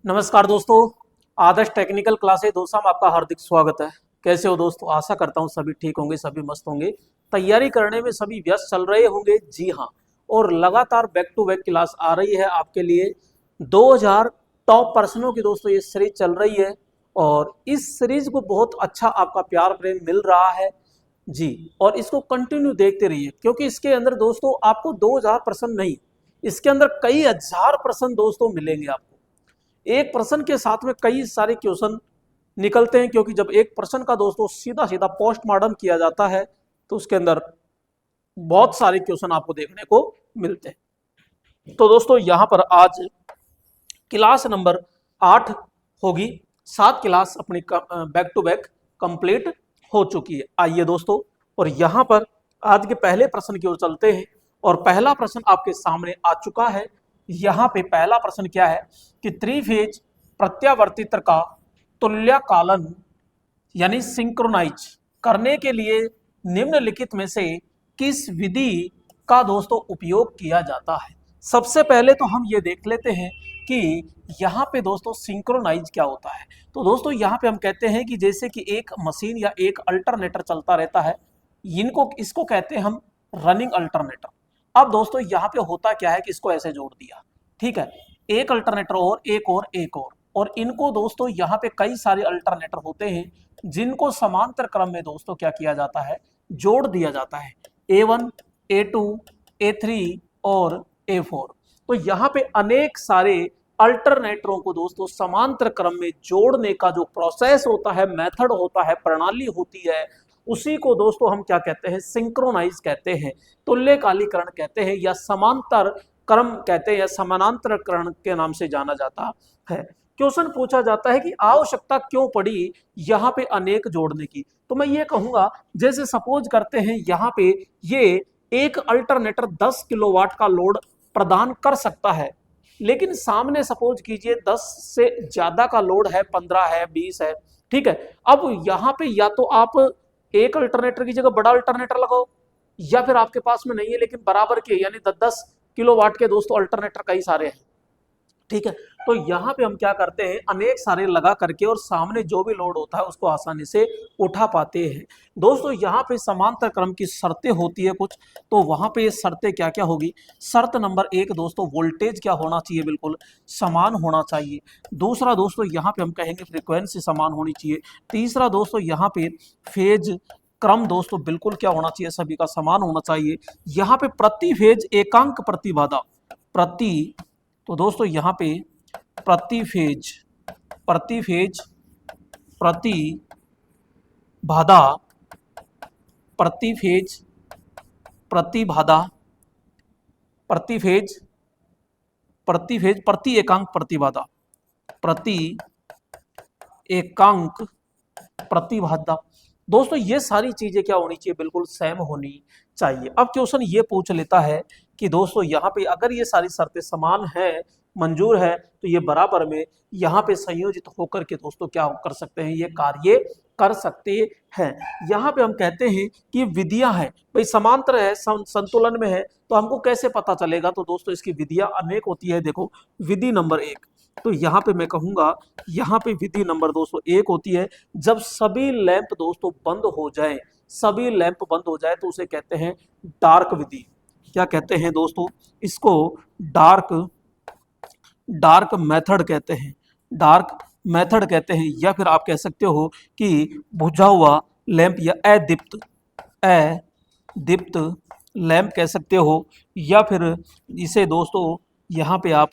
नमस्कार दोस्तों, आदर्श technical classes दोस्तों में आपका हार्दिक स्वागत है। कैसे हो दोस्तों? आशा करता हूँ सभी ठीक होंगे, सभी मस्त होंगे, तैयारी करने में सभी व्यस्त चल रहे होंगे। जी हाँ, और लगातार बैक टू बैक क्लास आ रही है आपके लिए। 2000 टॉप प्रश्नों की दोस्तों ये सीरीज चल रही है और इस सीरीज को बहुत अच्छा आपका प्यार प्रेम मिल रहा है जी। और इसको कंटिन्यू देखते रहिए क्योंकि इसके अंदर दोस्तों आपको 2000 प्रश्न नहीं, इसके अंदर कई हजार प्रश्न दोस्तों मिलेंगे आपको। एक प्रश्न के साथ में कई सारे क्वेश्चन निकलते हैं क्योंकि जब एक प्रश्न का दोस्तों सीधा सीधा पोस्टमार्टम किया जाता है तो उसके अंदर बहुत सारे क्वेश्चन आपको देखने को मिलते हैं। तो दोस्तों यहां पर आज क्लास नंबर 8 होगी। 7 क्लास अपनी बैक टू बैक कंप्लीट हो चुकी है। आइए दोस्तों, और यहां पर आज के पहले प्रश्न की ओर चलते हैं और पहला प्रश्न आपके सामने आ चुका है। यहाँ पे पहला प्रश्न क्या है कि त्रिफेज प्रत्यावर्तित्र का तुल्यकालन यानी सिंक्रोनाइज करने के लिए निम्नलिखित में से किस विधि का दोस्तों उपयोग किया जाता है। सबसे पहले तो हम ये देख लेते हैं कि यहाँ पे दोस्तों सिंक्रोनाइज क्या होता है। तो दोस्तों यहाँ पे हम कहते हैं कि जैसे कि एक मशीन या एक अल्टरनेटर चलता रहता है, इसको कहते हैं हम रनिंग अल्टरनेटर। अब दोस्तों यहाँ पे होता क्या है कि इसको ऐसे जोड़ दिया, ठीक है, एक अल्टरनेटर और एक और एक और इनको दोस्तों यहाँ पे कई सारे अल्टरनेटर होते हैं जिनको समांतर क्रम में दोस्तों क्या किया जाता है, जोड़ दिया जाता है। A1, A2, A3 और A4। तो यहाँ पे अनेक सारे अल्टरनेटरों को दोस्तों समांतर क्रम में जोड़ने का जो प्रोसेस होता है, मेथड होता है, प्रणाली होती है, उसी को दोस्तों हम क्या कहते हैं, सिंक्रोनाइज कहते हैं, तुल्यकालीकरण कहते हैं या समांतर क्रम कहते हैं या समानांतरकरण के नाम से जाना जाता है। क्वेश्चन पूछा जाता है कि आवश्यकता क्यों पड़ी यहाँ पे अनेक जोड़ने की। तो मैं ये कहूंगा, जैसे सपोज करते हैं यहाँ पे ये एक अल्टरनेटर 10 किलोवाट का लोड प्रदान कर सकता है, लेकिन सामने सपोज कीजिए 10 से ज्यादा का लोड है, 15 है, 20 है, ठीक है। अब यहाँ पे या तो आप एक अल्टरनेटर की जगह बड़ा अल्टरनेटर लगाओ, या फिर आपके पास में नहीं है लेकिन बराबर के यानी 10-10 किलोवाट के दोस्तों अल्टरनेटर कई सारे हैं, ठीक है। तो यहाँ पे हम क्या करते हैं, अनेक सारे लगा करके और सामने जो भी लोड होता है उसको आसानी से उठा पाते हैं। दोस्तों यहाँ पे समांतर क्रम की शर्तें होती है कुछ, तो वहां पे ये शर्तें क्या क्या होगी। शर्त नंबर 1 दोस्तों, वोल्टेज क्या होना चाहिए, बिल्कुल समान होना चाहिए। दूसरा दोस्तों यहाँ पे हम कहेंगे फ्रीक्वेंसी समान होनी चाहिए। तीसरा दोस्तों यहाँ पे फेज क्रम दोस्तों बिल्कुल क्या होना चाहिए, सभी का समान होना चाहिए। यहाँ पे प्रति फेज एकांक प्रतिबाधा तो दोस्तों यहाँ पे प्रति फेज प्रति बाधा प्रति फेज प्रतिबाधा प्रति एकांक प्रतिबाधा दोस्तों ये सारी चीजें क्या होनी चाहिए, बिल्कुल सेम होनी चाहिए। अब क्वेश्चन ये पूछ लेता है कि दोस्तों यहाँ पे अगर ये सारी शर्तें समान है, मंजूर है, तो ये बराबर में यहाँ पे संयोजित होकर के दोस्तों क्या कर सकते हैं, ये कार्य कर सकते हैं। यहाँ पे हम कहते हैं कि विधियां हैं, भाई समांतर है, संतुलन में है, तो हमको कैसे पता चलेगा। तो दोस्तों इसकी विधियां अनेक होती है। देखो विधि नंबर 1, तो यहाँ पे मैं कहूंगा, यहाँ पे विधि नंबर दोस्तों 1 होती है, जब सभी लैंप दोस्तों बंद हो जाए, तो उसे कहते हैं डार्क विधि। क्या कहते हैं दोस्तों, इसको डार्क मेथड कहते हैं, या फिर आप कह सकते हो कि बुझा हुआ लैंप या अदीप्त लैंप कह सकते हो, या फिर इसे दोस्तों यहाँ पे आप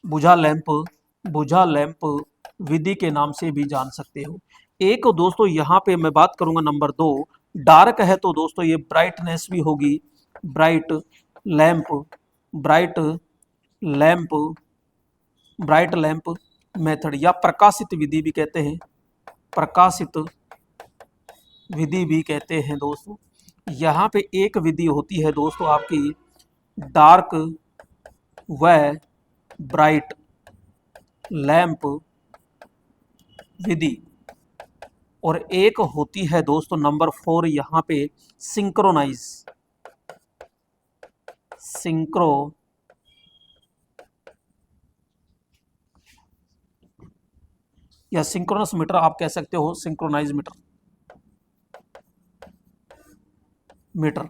बुझा लैंप विधि के नाम से भी जान सकते हो। एक दोस्तों यहाँ पे मैं बात करूंगा नंबर 2, डार्क है तो दोस्तों ये ब्राइटनेस भी होगी, ब्राइट लैंप मेथड या प्रकाशित विधि भी कहते हैं दोस्तों। यहाँ पे एक विधि होती है दोस्तों आपकी डार्क व ब्राइट लैंप विधि, और एक होती है दोस्तों नंबर 4 यहाँ पे सिंक्रोनाइज या सिंक्रोनस मीटर आप कह सकते हो, सिंक्रोनाइज मीटर।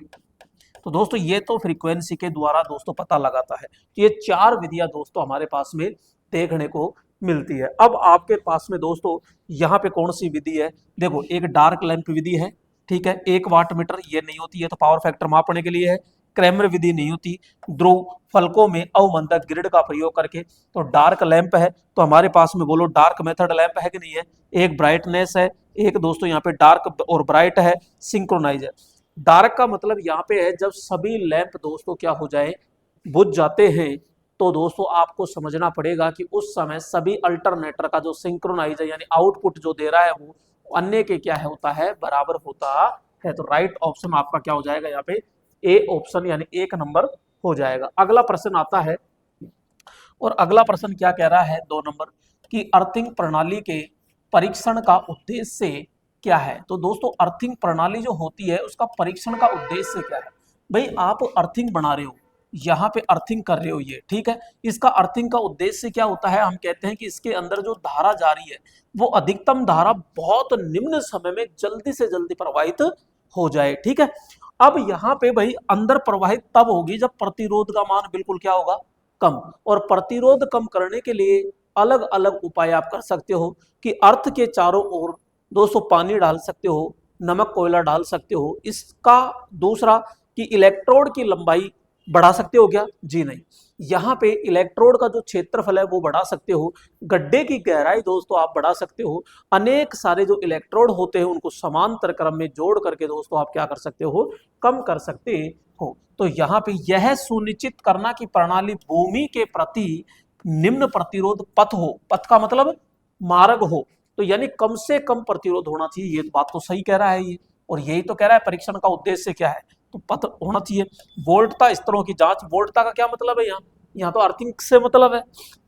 तो दोस्तों ये तो फ्रीक्वेंसी के द्वारा दोस्तों पता लगाता है। ये 4 विधियां दोस्तों हमारे पास में देखने को मिलती है। अब आपके पास में दोस्तों यहाँ पे कौन सी विधि है, देखो एक डार्क लैंप विधि है, ठीक है, 1 वाट मीटर ये नहीं होती है, तो पावर फैक्टर मापने के लिए है। क्रैमर विधि नहीं होती, ध्रुव फलकों में अवमंदक ग्रिड का प्रयोग करके। तो डार्क लैंप है, तो हमारे पास में बोलो डार्क मेथड लैंप है कि नहीं है, एक ब्राइटनेस है, एक दोस्तों यहाँ पे डार्क और ब्राइट है, सिंक्रोनाइज है। डार्क का मतलब यहाँ पे है जब सभी लैंप दोस्तों क्या हो जाए, बुझ जाते हैं, तो दोस्तों आपको समझना पड़ेगा कि उस समय सभी अल्टरनेटर का जो सिंक्रोनाइज है यानी आउटपुट जो दे रहा है वो अन्य के क्या है होता है, बराबर होता है। तो राइट ऑप्शन आपका क्या हो जाएगा यहाँ पे, ए ऑप्शन यानी 1 नंबर हो जाएगा। अगला प्रश्न आता है, और अगला प्रश्न क्या कह रहा है 2 नंबर, कि अर्थिंग प्रणाली के परीक्षण का उद्देश्य क्या है। तो दोस्तों अर्थिंग प्रणाली जो होती है उसका परीक्षण का उद्देश्य क्या है। भाई आप अर्थिंग बना रहे हो, यहाँ पे अर्थिंग कर रहे हो ये, ठीक है, इसका अर्थिंग का उद्देश्य क्या होता है, हम कहते हैं कि इसके अंदर जो धारा जा रही है वो अधिकतम धारा बहुत निम्न समय में जल्दी से जल्दी प्रवाहित हो जाए, ठीक है। अब यहाँ पे भाई अंदर प्रवाहित तब होगी जब प्रतिरोध का मान बिल्कुल क्या होगा, कम। और प्रतिरोध कम करने के लिए अलग अलग उपाय आप कर सकते हो, कि अर्थ के चारों ओर दोस्तों पानी डाल सकते हो, नमक कोयला डाल सकते हो। इसका दूसरा कि इलेक्ट्रोड की लंबाई बढ़ा सकते हो क्या, जी नहीं। यहाँ पे इलेक्ट्रोड का जो क्षेत्रफल है वो बढ़ा सकते हो, गड्ढे की गहराई दोस्तों आप बढ़ा सकते हो, अनेक सारे जो इलेक्ट्रोड होते हैं उनको समांतर क्रम में जोड़ करके दोस्तों आप क्या कर सकते हो, कम कर सकते हो। तो यहाँ पे यह सुनिश्चित करना कि प्रणाली भूमि के प्रति निम्न प्रतिरोध पथ हो, पथ का मतलब मार्ग हो, तो यानी कम से कम प्रतिरोध होना चाहिए। ये बात तो सही कह रहा है ये, और यही तो कह रहा है परीक्षण का उद्देश्य क्या है, तो पथ होना चाहिए। वोल्टता स्तरों की जांच, वोल्टता का क्या मतलब है, यहाँ तो अर्थिंग से मतलब है।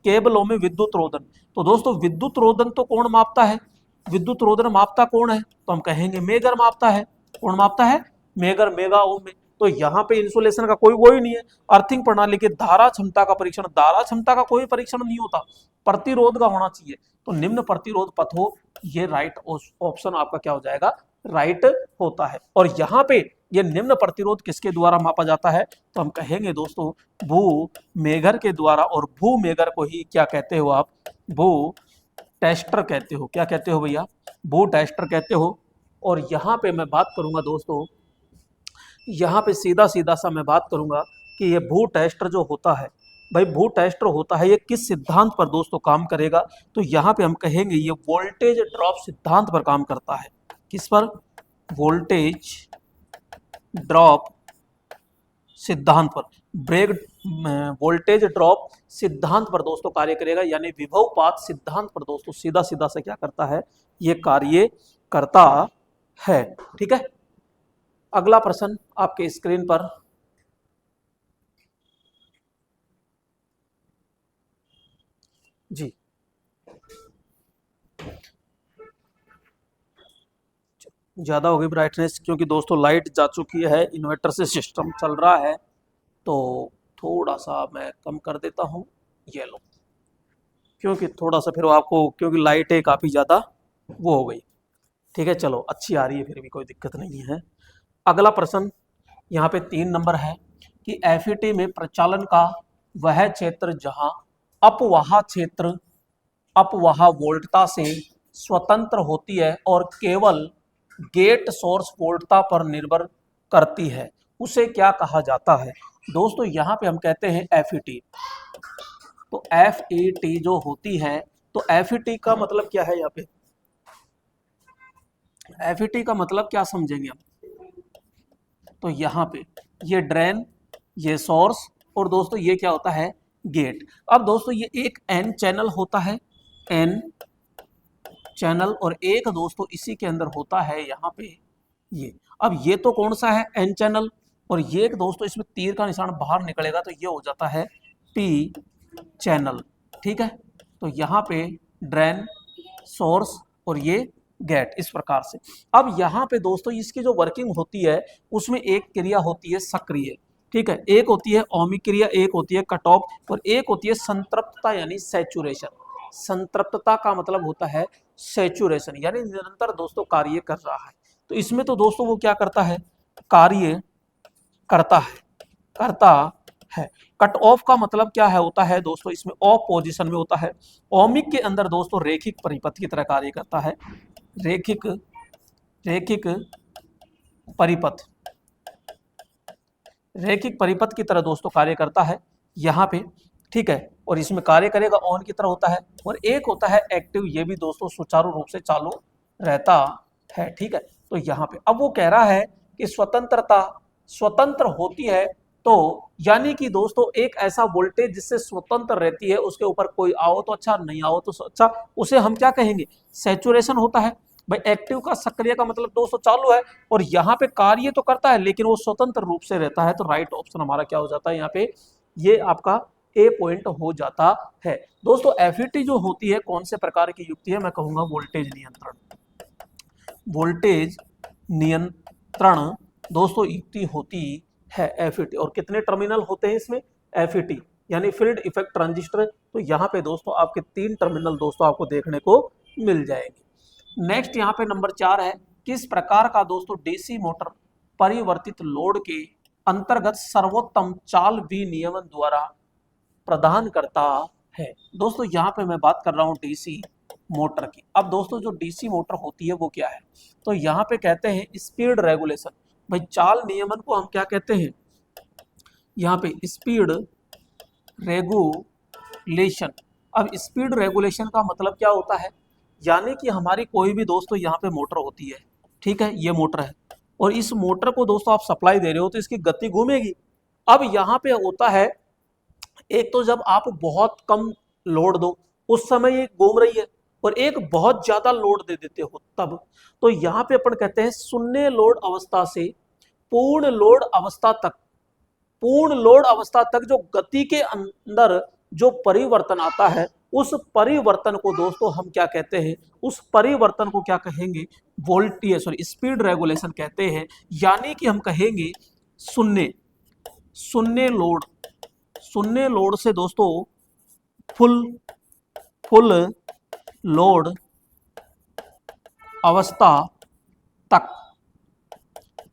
केबलों में विद्युत रोधन, तो दोस्तों विद्युत रोधन तो कौन मापता है, विद्युत रोधन मापता कौन है, तो हम कहेंगे मेगर मापता है। कौन मापता है, मेगर, मेगा ओम में। तो यहाँ पे इंसुलेशन का कोई वो ही नहीं है। अर्थिंग प्रणाली के धारा क्षमता का परीक्षण, धारा क्षमता का कोई परीक्षण नहीं होता, प्रतिरोध का होना चाहिए। तो निम्न प्रतिरोध पथ हो, ये राइट ऑप्शन आपका क्या हो जाएगा, राइट होता है। और यहाँ पे ये निम्न प्रतिरोध किसके द्वारा मापा जाता है, तो हम कहेंगे दोस्तों भू मेगर के द्वारा। और भू मेगर को ही क्या कहते हो आप, भू टेस्टर कहते हो। क्या कहते हो भैया, भू टेस्टर कहते हो। और यहाँ पे मैं बात करूंगा दोस्तों, यहाँ पे सीधा सीधा सा मैं बात करूंगा कि ये भू टेस्टर जो होता है, भाई भू टेस्टर होता है ये किस सिद्धांत पर दोस्तों काम करेगा, तो यहाँ पे हम कहेंगे ये वोल्टेज ड्रॉप सिद्धांत पर काम करता है। किस पर, वोल्टेज ड्रॉप सिद्धांत पर, ब्रेक वोल्टेज ड्रॉप सिद्धांत पर दोस्तों कार्य करेगा, यानी विभवपात सिद्धांत पर दोस्तों सीधा सीधा से क्या करता है, ये कार्य करता है, ठीक है। अगला प्रश्न आपके स्क्रीन पर, जी ज्यादा होगी ब्राइटनेस, क्योंकि दोस्तों लाइट जा चुकी है, इन्वर्टर से सिस्टम चल रहा है, तो थोड़ा सा मैं कम कर देता हूँ, ये लो, क्योंकि थोड़ा सा फिर आपको, क्योंकि लाइटें काफ़ी ज़्यादा वो हो गई, ठीक है। चलो अच्छी आ रही है, फिर भी कोई दिक्कत नहीं है। अगला प्रश्न यहाँ पे 3 नंबर है, कि एफईटी में प्रचालन का वह क्षेत्र जहाँ अपवाह क्षेत्र अपवाह वोल्टता से स्वतंत्र होती है और केवल गेट सोर्स वोल्टता पर निर्भर करती है, उसे क्या कहा जाता है। दोस्तों यहाँ पे हम कहते हैं एफईटी। तो एफईटी जो होती है, तो एफईटी का मतलब क्या है, यहाँ पे एफईटी का मतलब क्या समझेंगे हम, तो यहाँ पे ये ड्रेन, ये सोर्स, और दोस्तों ये क्या होता है, गेट। अब दोस्तों ये एक एन चैनल होता है, एन चैनल, और एक दोस्तों इसी के अंदर होता है यहाँ पे ये। अब ये तो कौन सा है, एन चैनल, और ये एक दोस्तों इसमें तीर का निशान बाहर निकलेगा तो ये हो जाता है पी चैनल, ठीक है। तो यहाँ पे ड्रेन, सोर्स और ये गेट, इस प्रकार से। अब यहाँ पे दोस्तों इसकी जो वर्किंग होती है उसमें एक क्रिया होती है सक्रिय, ठीक है, एक होती है ओमिक क्रिया, एक होती है कट ऑफ, और एक होती है संतृप्तता यानी सैचुरेशन। संतृप्तता का मतलब होता है सैचुरेशन, यानी निरंतर दोस्तों कार्य कर रहा है। तो इसमें तो दोस्तों वो क्या करता है, कार्य करता है, करता है। कट ऑफ का मतलब क्या है होता है दोस्तों, इसमें ऑफ पोजीशन में होता है। ओमिक के अंदर दोस्तों रेखिक परिपथ की तरह कार्य करता है, रेखिक रेखिक परिपथ, रेखिक परिपथ की तरह दोस्तों कार्य करता है यहाँ पे, ठीक है। और इसमें कार्य करेगा ऑन की तरह होता है। और एक होता है एक्टिव, ये भी दोस्तों सुचारू रूप से चालू रहता है, ठीक है। तो यहाँ पे अब वो कह रहा है कि स्वतंत्रता स्वतंत्र होती है, तो यानी कि दोस्तों एक ऐसा वोल्टेज जिससे स्वतंत्र रहती है, उसके ऊपर कोई आओ तो अच्छा, नहीं आओ तो अच्छा, उसे हम क्या कहेंगे, सैचुरेशन होता है। भाई एक्टिव का सक्रिय का मतलब दोस्तों चालू है, और यहाँ पे कार्य तो करता है लेकिन वो स्वतंत्र रूप से रहता है। तो राइट ऑप्शन हमारा क्या हो जाता है यहाँ पे, ये आपका ए पॉइंट हो जाता है। दोस्तों एफईटी जो होती है कौन से प्रकार की युक्ति है, मैं कहूंगा वोल्टेज नियंत्रण, वोल्टेज नियंत्रण दोस्तों युक्ति होती है एफईटी। और कितने टर्मिनल होते हैं इसमें, एफईटी यानी फील्ड इफेक्ट ट्रांजिस्टर। तो यहाँ पे दोस्तों आपके 3 टर्मिनल दोस्तों आपको देखने को मिल जाएंगे। नेक्स्ट यहाँ पे नंबर 4 है, किस प्रकार का दोस्तों डीसी मोटर परिवर्तित लोड के अंतर्गत सर्वोत्तम चाल विनियमन द्वारा प्रदान करता है। दोस्तों यहाँ पे मैं बात कर रहा हूँ डीसी मोटर की। अब दोस्तों जो डीसी मोटर होती है वो क्या है, तो यहाँ पे कहते हैं स्पीड रेगुलेशन। भाई चाल नियमन को हम क्या कहते हैं, यहाँ पे स्पीड रेगुलेशन। अब स्पीड रेगुलेशन का मतलब क्या होता है, यानी कि हमारी कोई भी दोस्तों यहाँ पे मोटर होती है, ठीक है, ये मोटर है, और इस मोटर को दोस्तों आप सप्लाई दे रहे हो तो इसकी गति घूमेगी। अब यहाँ पे होता है, एक तो जब आप बहुत कम लोड दो उस समय ये घूम रही है, और एक बहुत ज्यादा लोड दे देते हो तब। तो यहाँ पे अपन कहते हैं शून्य लोड अवस्था से पूर्ण लोड अवस्था तक, पूर्ण लोड अवस्था तक जो गति के अंदर जो परिवर्तन आता है, उस परिवर्तन को दोस्तों हम क्या कहते हैं, उस परिवर्तन को क्या कहेंगे, वोल्टेज सॉरी स्पीड रेगुलेशन कहते हैं। यानी कि हम कहेंगे शून्य शून्य लोड, शून्य लोड से दोस्तों फुल लोड अवस्था तक,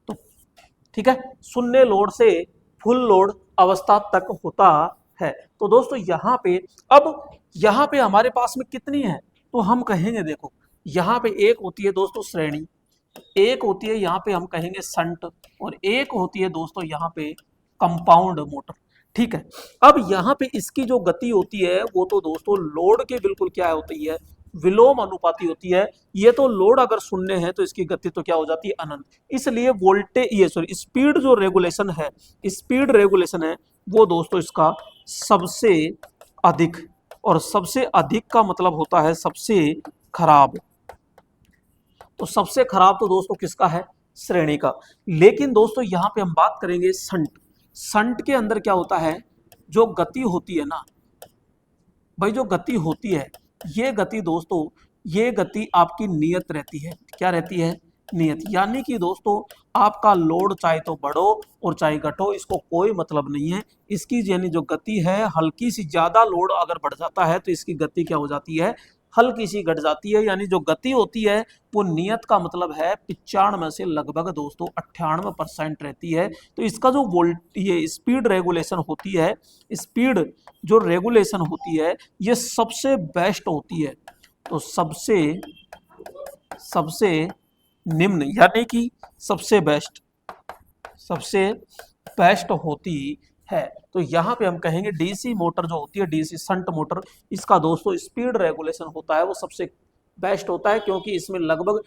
तो ठीक है, शून्य लोड से फुल लोड अवस्था तक होता है। तो दोस्तों यहाँ पे, अब यहाँ पे हमारे पास में कितनी है, तो हम कहेंगे देखो यहाँ पे एक होती है दोस्तों श्रेणी, एक होती है यहाँ पे हम कहेंगे संट, और एक होती है दोस्तों यहाँ पे कंपाउंड मोटर, ठीक है। अब यहाँ पे इसकी जो गति होती है वो तो दोस्तों लोड के बिल्कुल क्या होती है, विलोम अनुपाती होती है। ये तो लोड अगर शून्य है तो इसकी गति तो क्या हो जाती है, अनंत। इसलिए वोल्टेज ये सॉरी स्पीड जो रेगुलेशन है, स्पीड रेगुलेशन है वो दोस्तों इसका सबसे अधिक, और सबसे अधिक का मतलब होता है सबसे खराब। तो सबसे खराब तो दोस्तों किसका है, श्रेणी का। लेकिन दोस्तों यहाँ पे हम बात करेंगे संट। संट के अंदर क्या होता है, जो गति होती है ना भाई, जो गति होती है ये गति दोस्तों, ये गति आपकी नियत रहती है। क्या रहती है, नियत। यानी कि दोस्तों आपका लोड चाहे तो बढ़ो और चाहे घटो, इसको कोई मतलब नहीं है। इसकी यानी जो गति है, हल्की सी ज्यादा लोड अगर बढ़ जाता है तो इसकी गति क्या हो जाती है, हल्की सी घट जाती है। यानी जो गति होती है वो नियत का मतलब है 95 से लगभग दोस्तों 98% रहती है। तो इसका जो ये स्पीड रेगुलेशन होती है, स्पीड जो रेगुलेशन होती है ये सबसे बेस्ट होती है। तो सबसे निम्न यानी कि सबसे बेस्ट होती है। तो यहाँ पे हम कहेंगे डीसी मोटर जो होती है, डीसी शंट मोटर, इसका दोस्तों स्पीड रेगुलेशन होता है वो सबसे बेस्ट होता है, क्योंकि इसमें लगभग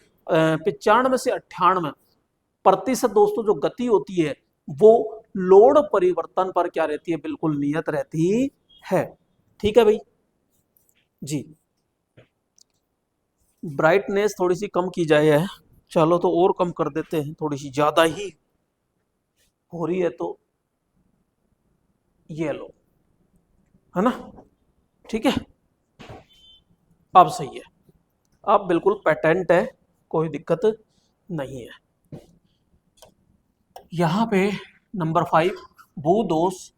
95 से 98% दोस्तों जो गति होती है वो लोड परिवर्तन पर क्या रहती है, बिल्कुल नियत रहती है। ठीक है भाई जी। ब्राइटनेस थोड़ी सी कम की जाए है, चलो तो और कम कर देते हैं, थोड़ी सी ज्यादा ही हो रही है, तो ये लो, है ना, ठीक है। अब सही है, अब बिल्कुल पेटेंट है, कोई दिक्कत नहीं है। यहां पे नंबर 5 भूदोष।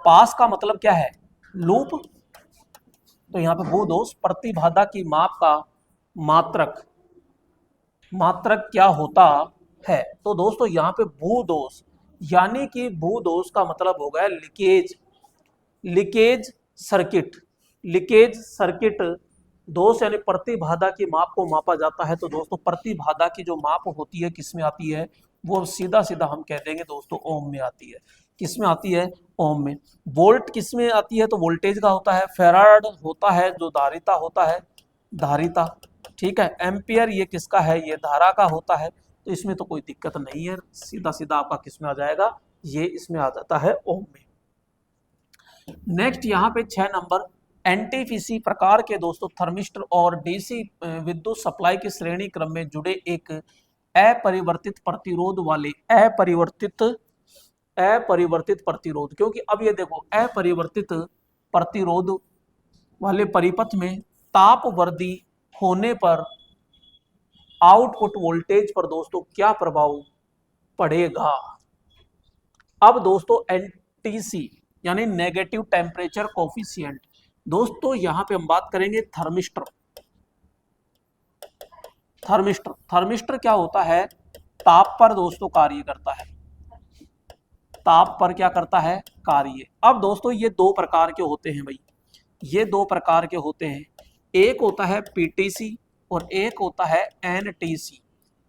पास का मतलब क्या है, लूप, तो यहाँ पे भूदोष प्रतिबाधा की माप का मात्रक मात्रक क्या होता है। तो दोस्तों यहाँ पे भूदोष यानी कि भूदोष का मतलब हो गया leakage, leakage circuit, leakage circuit दोष यानी प्रतिबाधा की माप को मापा जाता है। तो दोस्तों प्रतिबाधा की जो माप होती है किस में आती है, वो सीधा सीधा हम कह देंगे दोस्तों ओम में आती है। किस में आती है, ओम में। वोल्ट किस में आती है, तो वोल्टेज का होता है। फेराड होता है जो धारिता होता है, धारिता, ठीक है। एम्पियर ये किसका है, ये धारा का होता है। तो इसमें तो कोई दिक्कत नहीं है, सीधा सीधा आपका किस में आ जाएगा, ये इसमें आ जाता है ओम में। नेक्स्ट यहाँ पे 6 नंबर, एनटीपीसी प्रकार के दोस्तों थर्मिस्टर और डीसी विद्युत सप्लाई की श्रेणी क्रम में जुड़े एक अपरिवर्तित प्रतिरोध वाले अपरिवर्तित प्रतिरोध, क्योंकि अब ये देखो अपरिवर्तित प्रतिरोध वाले परिपथ में ताप वृद्धि होने पर आउटपुट वोल्टेज पर दोस्तों क्या प्रभाव पड़ेगा। अब दोस्तों एनटीसी यानी नेगेटिव टेम्परेचर कोफिशिएंट, दोस्तों यहां पे हम बात करेंगे थर्मिस्टर। थर्मिस्टर क्या होता है, ताप पर दोस्तों कार्य करता है, ताप पर क्या करता है, कार्य। अब दोस्तों ये दो प्रकार के होते हैं भाई, ये दो प्रकार के होते हैं, एक होता है पीटीसी और एक होता है एनटीसी,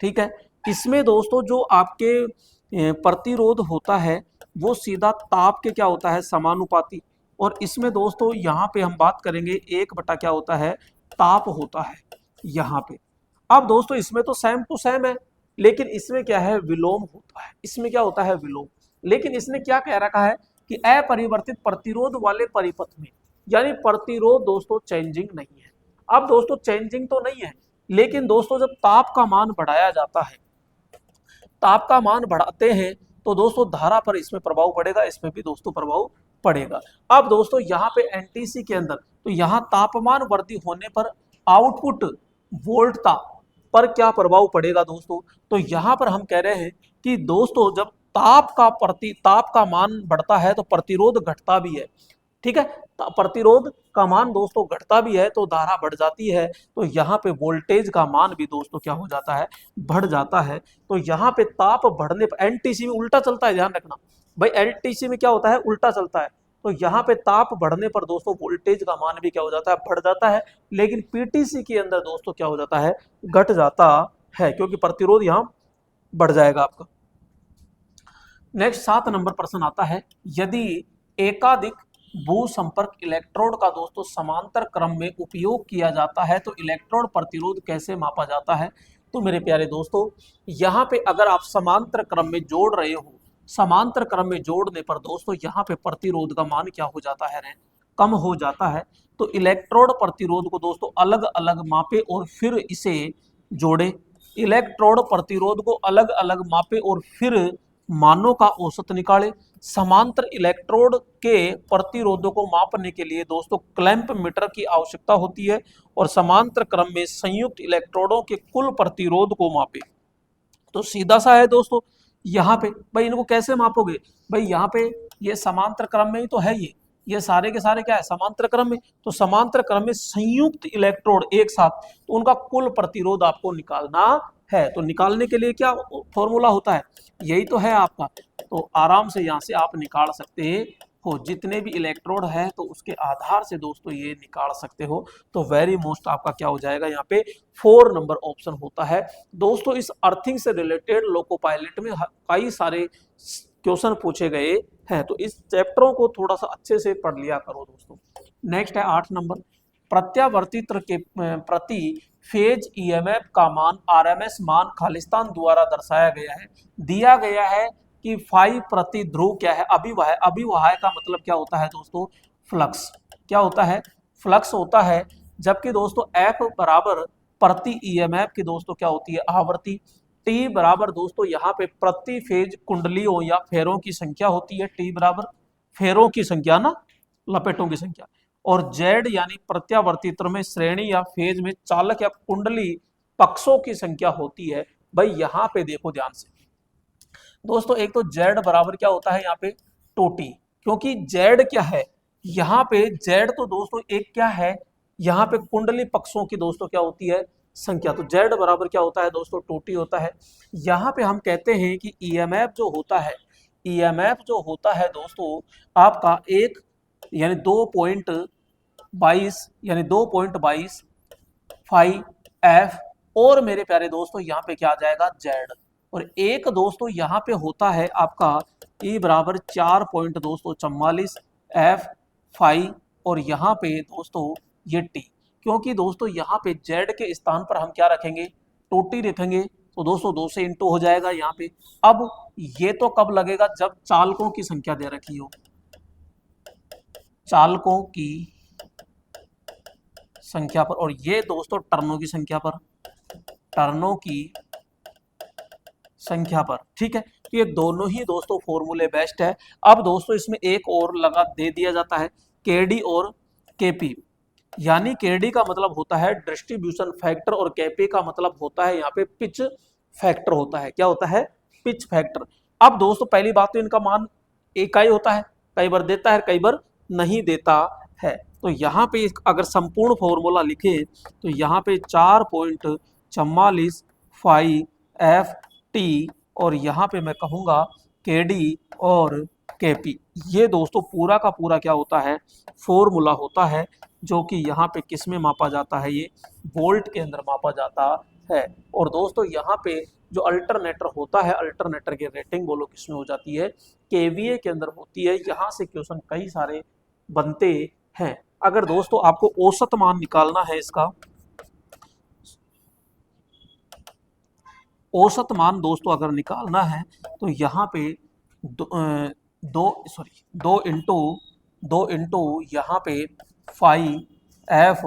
ठीक है। इसमें दोस्तों जो आपके प्रतिरोध होता है वो सीधा ताप के क्या होता है, समानुपाती। और इसमें दोस्तों यहाँ पे हम बात करेंगे 1 बटा क्या होता है, ताप होता है यहाँ पे। अब दोस्तों इसमें तो सेम टू सेम है, लेकिन इसमें क्या है, विलोम होता है। इसमें क्या होता है, विलोम। लेकिन इसने क्या कह रखा है कि अपरिवर्तित प्रतिरोध वाले परिपथ में, यानी प्रतिरोध दोस्तों चेंजिंग नहीं है। अब दोस्तों चेंजिंग तो नहीं है, लेकिन दोस्तों जब ताप का मान बढ़ाया जाता है, ताप का मान बढ़ाते हैं तो दोस्तों धारा पर इसमें प्रभाव पड़ेगा, इसमें भी दोस्तों प्रभाव पड़ेगा। अब दोस्तों यहाँ पे एनटीसी के अंदर तो यहाँ तापमान वृद्धि होने पर आउटपुट वोल्टता पर क्या प्रभाव पड़ेगा दोस्तों, तो यहाँ पर हम कह रहे हैं कि दोस्तों जब ताप का मान बढ़ता है तो प्रतिरोध घटता भी है, ठीक है। प्रतिरोध का मान दोस्तों घटता भी है तो धारा बढ़ जाती है, तो यहाँ पे वोल्टेज का मान भी दोस्तों क्या हो जाता है, बढ़ जाता है। तो यहाँ पे ताप बढ़ने पर एनटीसी में उल्टा चलता है, ध्यान रखना भाई, एनटीसी में क्या होता है, उल्टा चलता है। तो यहाँ पे ताप बढ़ने पर दोस्तों वोल्टेज का मान भी क्या हो जाता है, बढ़ जाता है। लेकिन पीटीसी के अंदर दोस्तों क्या हो जाता है, घट जाता है, क्योंकि प्रतिरोध यहाँ बढ़ जाएगा आपका। नेक्स्ट 7 नंबर प्रश्न आता है, यदि एकाधिक भू संपर्क इलेक्ट्रोड का दोस्तों समांतर क्रम में उपयोग किया जाता है तो इलेक्ट्रोड प्रतिरोध कैसे मापा जाता है। तो मेरे प्यारे दोस्तों यहाँ पे अगर आप समांतर क्रम में जोड़ रहे हो, समांतर क्रम में जोड़ने पर दोस्तों यहाँ पे प्रतिरोध का मान क्या हो जाता है, कम हो जाता है। तो इलेक्ट्रोड प्रतिरोध को दोस्तों अलग अलग मापे और फिर इसे जोड़े, इलेक्ट्रोड प्रतिरोध को अलग अलग मापे और फिर मानों का औसत निकाले। समांतर इलेक्ट्रोड के प्रतिरोधों को मापने के लिए दोस्तों क्लैंप मीटर की आवश्यकता होती है और समांतर क्रम में संयुक्त इलेक्ट्रोडों के कुल प्रतिरोध को मापे। तो सीधा सा है दोस्तों, यहाँ पे भाई इनको कैसे मापोगे, भाई यहाँ पे ये समांतर क्रम में ही तो है, ये सारे के सारे क्या है, समांतर क्रम में। तो समांतर क्रम में संयुक्त इलेक्ट्रोड एक साथ, तो उनका कुल प्रतिरोध आपको निकालना है। तो निकालने के लिए क्या फॉर्मूला होता है, यही तो है आपका। तो आराम से यहाँ से आप निकाल सकते हो, जितने भी इलेक्ट्रोड है तो उसके आधार से दोस्तों ये निकाल सकते हो। तो वेरी मोस्ट आपका क्या हो जाएगा, यहाँ पे 4 नंबर ऑप्शन होता है। दोस्तों इस अर्थिंग से रिलेटेड लोको पायलट में कई सारे क्वेश्चन पूछे गए हैं, तो इस चैप्टरों को थोड़ा सा अच्छे से पढ़ लिया करो दोस्तों। नेक्स्ट है 8 नंबर, प्रत्यावर्तित्र के प्रति फेज ईएमएफ का मान आरएमएस मान खालिस्तान द्वारा दर्शाया गया है। दिया गया है कि फाई प्रति ध्रुव क्या है, अभिवाह। अभिवाह का मतलब क्या होता है दोस्तों, फ्लक्स। क्या होता है, फ्लक्स होता है। जबकि दोस्तों एफ बराबर प्रति ईएमएफ की दोस्तों क्या होती है, आवृत्ति। टी बराबर दोस्तों यहाँ पे प्रति फेज कुंडलियों या फेरों की संख्या होती है, टी बराबर फेरों की संख्या ना, लपेटों की संख्या। और जेड यानी प्रत्यावर्तित्र में श्रेणी या फेज में चालक या कुंडली पक्षों की संख्या होती है। भाई यहाँ पे देखो ध्यान से दोस्तों, एक तो जेड बराबर क्या होता है यहाँ पे, टू टी। क्योंकि जेड क्या है, यहाँ पे जेड तो दोस्तों एक क्या है, यहाँ पे कुंडली पक्षों की दोस्तों क्या होती है, संख्या। तो जेड बराबर क्या होता है दोस्तों, 2t होता है। यहाँ पे हम कहते हैं कि ईएमएफ जो होता है, ईएमएफ जो होता है दोस्तों आपका एक यानी 2.22 यानी 2.22 फाइव एफ, और मेरे प्यारे दोस्तों यहाँ पे क्या आ जाएगा, जेड। और एक दोस्तों यहाँ पे होता है आपका ई बराबर 4.244 एफ फाइव, और यहाँ पे दोस्तों ये टी, क्योंकि दोस्तों यहाँ पे जेड के स्थान पर हम क्या रखेंगे, टू टी रखेंगे। तो दोस्तों 2 से इंटू हो जाएगा यहाँ पे। अब ये तो कब लगेगा, जब चालकों की संख्या दे रखी हो, चालकों की संख्या पर, और ये दोस्तों टर्नों की संख्या पर, टर्नों की संख्या पर, ठीक है। तो ये दोनों ही दोस्तों फॉर्मूले बेस्ट है। अब दोस्तों इसमें एक और लगा दे दिया जाता है, केडी और केपी। यानी केडी का मतलब होता है डिस्ट्रीब्यूशन फैक्टर, और केपी का मतलब होता है यहाँ पे पिच फैक्टर होता है। क्या होता है, पिच फैक्टर। अब दोस्तों पहली बात तो इनका मान एक ही होता है, कई बार देता है कई बार नहीं देता है। तो यहाँ पे अगर संपूर्ण फॉर्मूला लिखे तो यहाँ पे 4.44 फाइव एफ टी, और यहाँ पे मैं कहूँगा के डी और के पी। ये दोस्तों पूरा का पूरा क्या होता है, फॉर्मूला होता है, जो कि यहाँ पे किस में मापा जाता है, ये वोल्ट के अंदर मापा जाता है। और दोस्तों यहाँ पे जो अल्टरनेटर होता है, अल्टरनेटर की रेटिंग बोलो किस में हो जाती है, केवीए के अंदर होती है। यहाँ से क्वेश्चन कई सारे बनते हैं। अगर दोस्तों आपको औसत मान निकालना है इसका, औसत मान दोस्तों अगर निकालना है तो यहाँ पे दो इंटू यहाँ पे फाइव एफ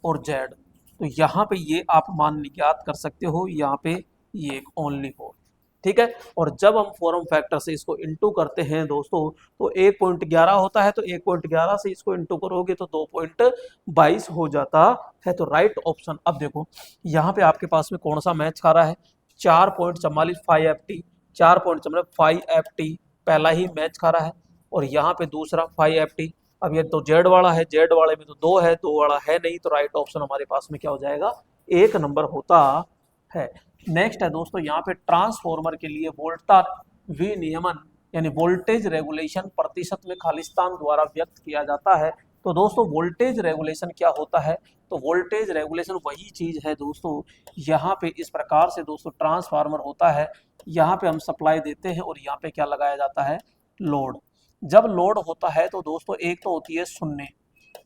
और जेड। तो यहाँ पे ये आप मान ज्ञात कर सकते हो, यहाँ पे ये ओनली हो, ठीक है। और जब हम फॉर्म फैक्टर से इसको इंटू करते हैं दोस्तों तो 1.11 होता है, तो 1.11 से इसको इंटू करोगे तो 2.22 हो जाता है। तो राइट ऑप्शन। अब देखो यहाँ पे आपके पास में कौन सा मैच खा रहा है, 4.44 five F T, 4.45 F T पहला ही मैच खा रहा है, और यहाँ पे दूसरा 5 एफ टी। अब ये तो जेड वाला है, जेड वाले में तो 2 है, 2 वाला है नहीं, तो राइट ऑप्शन हमारे पास में क्या हो जाएगा, 1 नंबर होता है। नेक्स्ट है दोस्तों यहाँ पे ट्रांसफॉर्मर के लिए वोल्टा विनियमन यानी वोल्टेज रेगुलेशन प्रतिशत में खालिस्तान द्वारा व्यक्त किया जाता है। तो दोस्तों वोल्टेज रेगुलेशन क्या होता है, तो वोल्टेज रेगुलेशन वही चीज है दोस्तों, यहाँ पे इस प्रकार से दोस्तों ट्रांसफार्मर होता है, यहाँ पे हम सप्लाई देते हैं और यहाँ पे क्या लगाया जाता है, लोड। जब लोड होता है तो दोस्तों एक तो होती है शून्य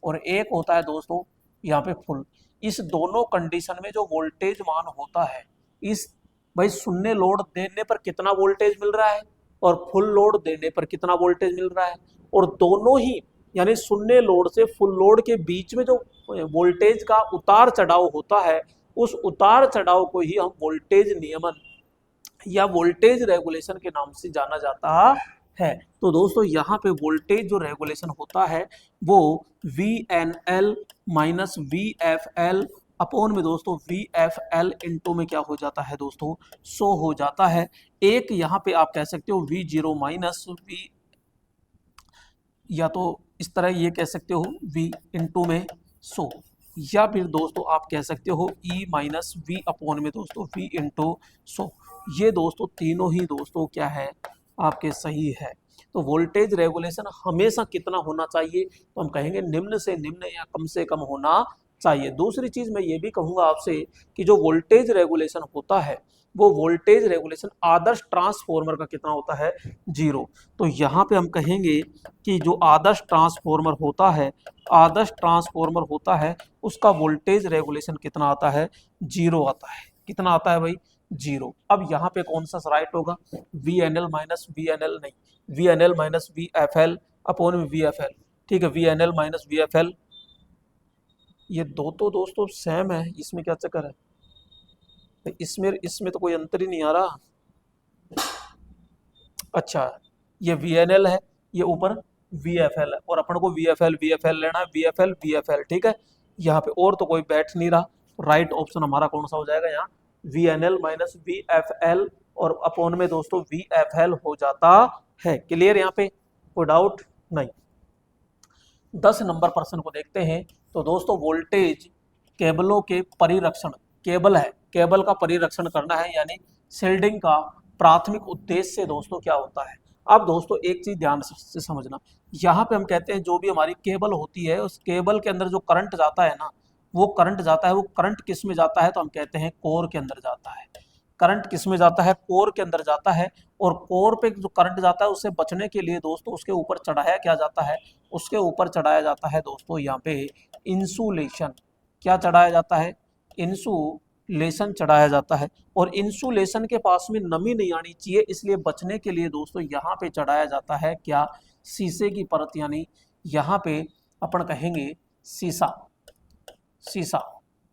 और एक होता है दोस्तों यहाँ पे फुल। इस दोनों कंडीशन में जो वोल्टेज मान होता है, इस भाई शून्य लोड देने पर कितना वोल्टेज मिल रहा है और फुल लोड देने पर कितना वोल्टेज मिल रहा है, और दोनों ही यानी शून्य लोड से फुल लोड के बीच में जो वोल्टेज का उतार चढ़ाव होता है, उस उतार चढ़ाव को ही हम वोल्टेज नियमन या वोल्टेज रेगुलेशन के नाम से जाना जाता है। तो दोस्तों यहाँ पे वोल्टेज जो रेगुलेशन होता है वो VNL माइनस VFL अपॉन में दोस्तों VFL इंटू में क्या हो जाता है दोस्तों, 100 हो जाता है। एक यहाँ पे आप कह सकते हो V0 माइनस V, या तो इस तरह ये कह सकते हो V इंटू में 100, या फिर दोस्तों आप कह सकते हो E माइनस V अपॉन में दोस्तों V इंटू 100। ये दोस्तों तीनों ही दोस्तों क्या है आपके सही है। तो वोल्टेज रेगुलेशन हमेशा कितना होना चाहिए, तो हम कहेंगे निम्न से निम्न या कम से कम होना चाहिए। दूसरी चीज मैं ये भी कहूंगा आपसे कि जो वोल्टेज रेगुलेशन होता है वो वोल्टेज रेगुलेशन आदर्श ट्रांसफॉर्मर का कितना होता है, 0। तो यहाँ पे हम कहेंगे कि जो आदर्श ट्रांसफॉर्मर होता है, आदर्श ट्रांसफॉर्मर होता है उसका वोल्टेज रेगुलेशन कितना आता है, 0 आता है। कितना आता है भाई, 0। अब यहाँ पे कौन सा राइट होगा, VNL माइनस VNL नहीं, VNL माइनस VFL अपॉन में VFL, ठीक है, VNL माइनस VFL। ये दो तो दोस्तों सेम है, इसमें क्या चक्कर है, इसमें तो कोई अंतर ही नहीं आ रहा। अच्छा ये VNL है, ये ऊपर VFL है, और अपन को VFL लेना है, VFL, ठीक है। यहाँ पे और तो कोई बैठ नहीं रहा, राइट ऑप्शन हमारा कौन सा हो जाएगा यहाँ, VNL माइनस VFL, और अपॉन में दोस्तों VFL हो जाता है। क्लियर यहाँ पे कोई डाउट नहीं। 10 नंबर प्रश्न को देखते हैं। तो दोस्तों वोल्टेज केबलों के परिरक्षण, केबल है, केबल का परिरक्षण करना है, यानी शील्डिंग का प्राथमिक उद्देश्य दोस्तों क्या होता है। अब दोस्तों एक चीज ध्यान से समझना, यहाँ पे हम कहते हैं जो भी हमारी केबल होती है उस केबल के अंदर जो करंट जाता है ना, वो करंट जाता है, वो करंट किस में जाता है, तो हम कहते हैं कोर के अंदर जाता है। करंट किस में जाता है, कोर के अंदर जाता है। और कोर पे जो करंट जाता है उससे बचने के लिए दोस्तों उसके ऊपर चढ़ाया क्या जाता है, उसके ऊपर चढ़ाया जाता है दोस्तों यहाँ पे इंसुलेशन। क्या चढ़ाया जाता है, इंसुलेशन चढ़ाया जाता है। और इंसुलेशन के पास में नमी नहीं आनी चाहिए, इसलिए बचने के लिए दोस्तों यहाँ पे चढ़ाया जाता है क्या, शीशे की परत, यानी यहाँ पे अपन कहेंगे शीशा, शीशा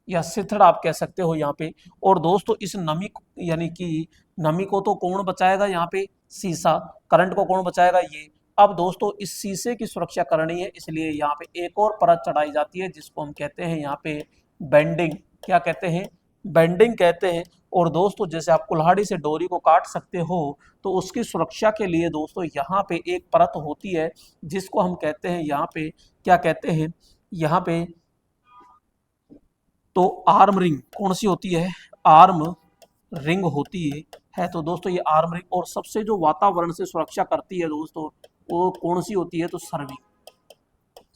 या सिथड़ आप कह सकते हो यहाँ पे। और दोस्तों इस नमी यानी कि नमी को तो कौन बचाएगा, यहाँ पे शीशा, करंट को कौन बचाएगा, ये। अब दोस्तों इस शीशे की सुरक्षा करनी है, इसलिए यहाँ पे एक और परत चढ़ाई जाती है जिसको हम कहते हैं यहाँ पे बेंडिंग। क्या कहते हैं, बेंडिंग कहते हैं। और दोस्तों जैसे आप कुल्हाड़ी से डोरी को काट सकते हो, तो उसकी सुरक्षा के लिए दोस्तों यहाँ पे एक परत होती है जिसको हम कहते हैं यहाँ पे, क्या कहते हैं यहाँ पे, तो आर्म रिंग। कौन सी होती है, आर्म रिंग होती है। तो दोस्तों ये आर्म रिंग, और सबसे जो वातावरण से सुरक्षा करती है दोस्तों वो कौन सी होती है, तो सर्विंग,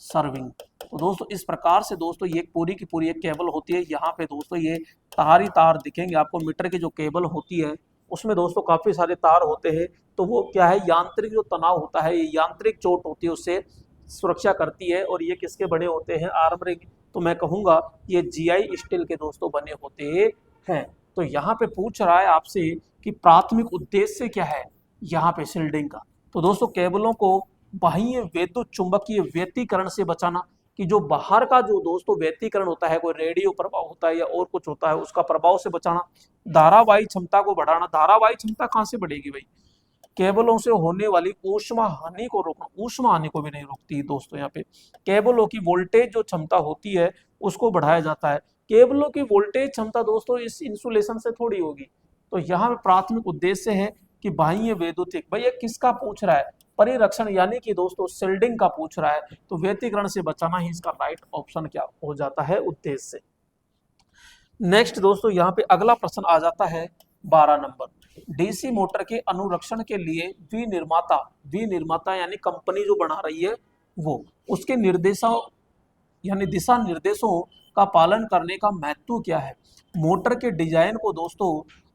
सर्विंग। तो दोस्तों इस प्रकार से दोस्तों ये पूरी की पूरी एक केबल होती है। यहाँ पे दोस्तों ये तार ही तार दिखेंगे आपको। मीटर की जो केबल होती है उसमें दोस्तों काफी सारे तार होते हैं। तो वो क्या है, यांत्रिक जो तनाव होता है, ये यांत्रिक चोट होती है उससे सुरक्षा करती है। और ये किसके बने होते हैं, आर्म रिंग, तो मैं कहूंगा ये जीआई स्टील के दोस्तों बने होते हैं। तो यहाँ पे पूछ रहा है आपसे कि प्राथमिक उद्देश्य क्या है यहाँ पे शील्डिंग का। तो दोस्तों केबलों को बाह्य विद्युत चुंबकीय व्यतिकरण से बचाना, कि जो बाहर का जो दोस्तों व्यतिकरण होता है, कोई रेडियो प्रभाव होता है या और कुछ होता है, उसका प्रभाव से बचाना। धारावाही क्षमता को बढ़ाना, धारावाही क्षमता कहाँ से बढ़ेगी भाई, केबलों से होने वाली ऊष्मा हानि को रोकना। ऊष्मा हानि को भी नहीं रोकती दोस्तों यहाँ पे। केबलों की वोल्टेज जो क्षमता होती है उसको बढ़ाया जाता है। केबलों की वोल्टेज क्षमता दोस्तों इस इंसुलेशन से थोड़ी होगी। तो यहाँ पे प्राथमिक उद्देश्य है कि बाह्य वैद्युतिक, भाई ये किसका पूछ रहा है, परिरक्षण, यानी कि दोस्तों शील्डिंग का पूछ रहा है। तो व्यतिकरण से बचाना ही इसका राइट ऑप्शन क्या हो जाता है, उद्देश्य। नेक्स्ट दोस्तों यहाँ पे अगला प्रश्न आ जाता है 12 नंबर। डीसी मोटर के अनुरक्षण के लिए विनिर्माता यानी कंपनी जो बना रही है वो, उसके निर्देशों यानी दिशा निर्देशों का पालन करने का महत्व क्या है। मोटर के डिजाइन को दोस्तों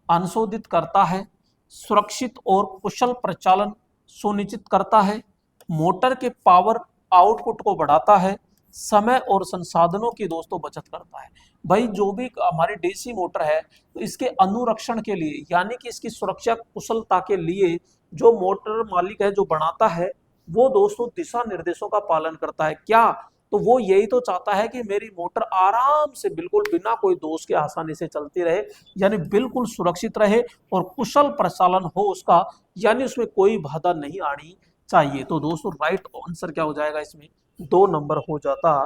अनुशोधित करता है, सुरक्षित और कुशल प्रचालन सुनिश्चित करता है, मोटर के पावर आउटपुट को बढ़ाता है, समय और संसाधनों की दोस्तों बचत करता है। भाई जो भी हमारी डीसी मोटर है तो इसके अनुरक्षण के लिए यानी कि इसकी सुरक्षा कुशलता के लिए जो मोटर मालिक है, जो बनाता है, वो दोस्तों दिशा निर्देशों का पालन करता है। क्या, तो वो यही तो चाहता है कि मेरी मोटर आराम से बिल्कुल बिना कोई दोष के आसानी से चलती रहे, यानी बिल्कुल सुरक्षित रहे और कुशल प्रचालन हो उसका, यानी उसमें कोई बाधा नहीं आनी चाहिए। तो दोस्तों राइट आंसर क्या हो जाएगा इसमें, 2 नंबर हो जाता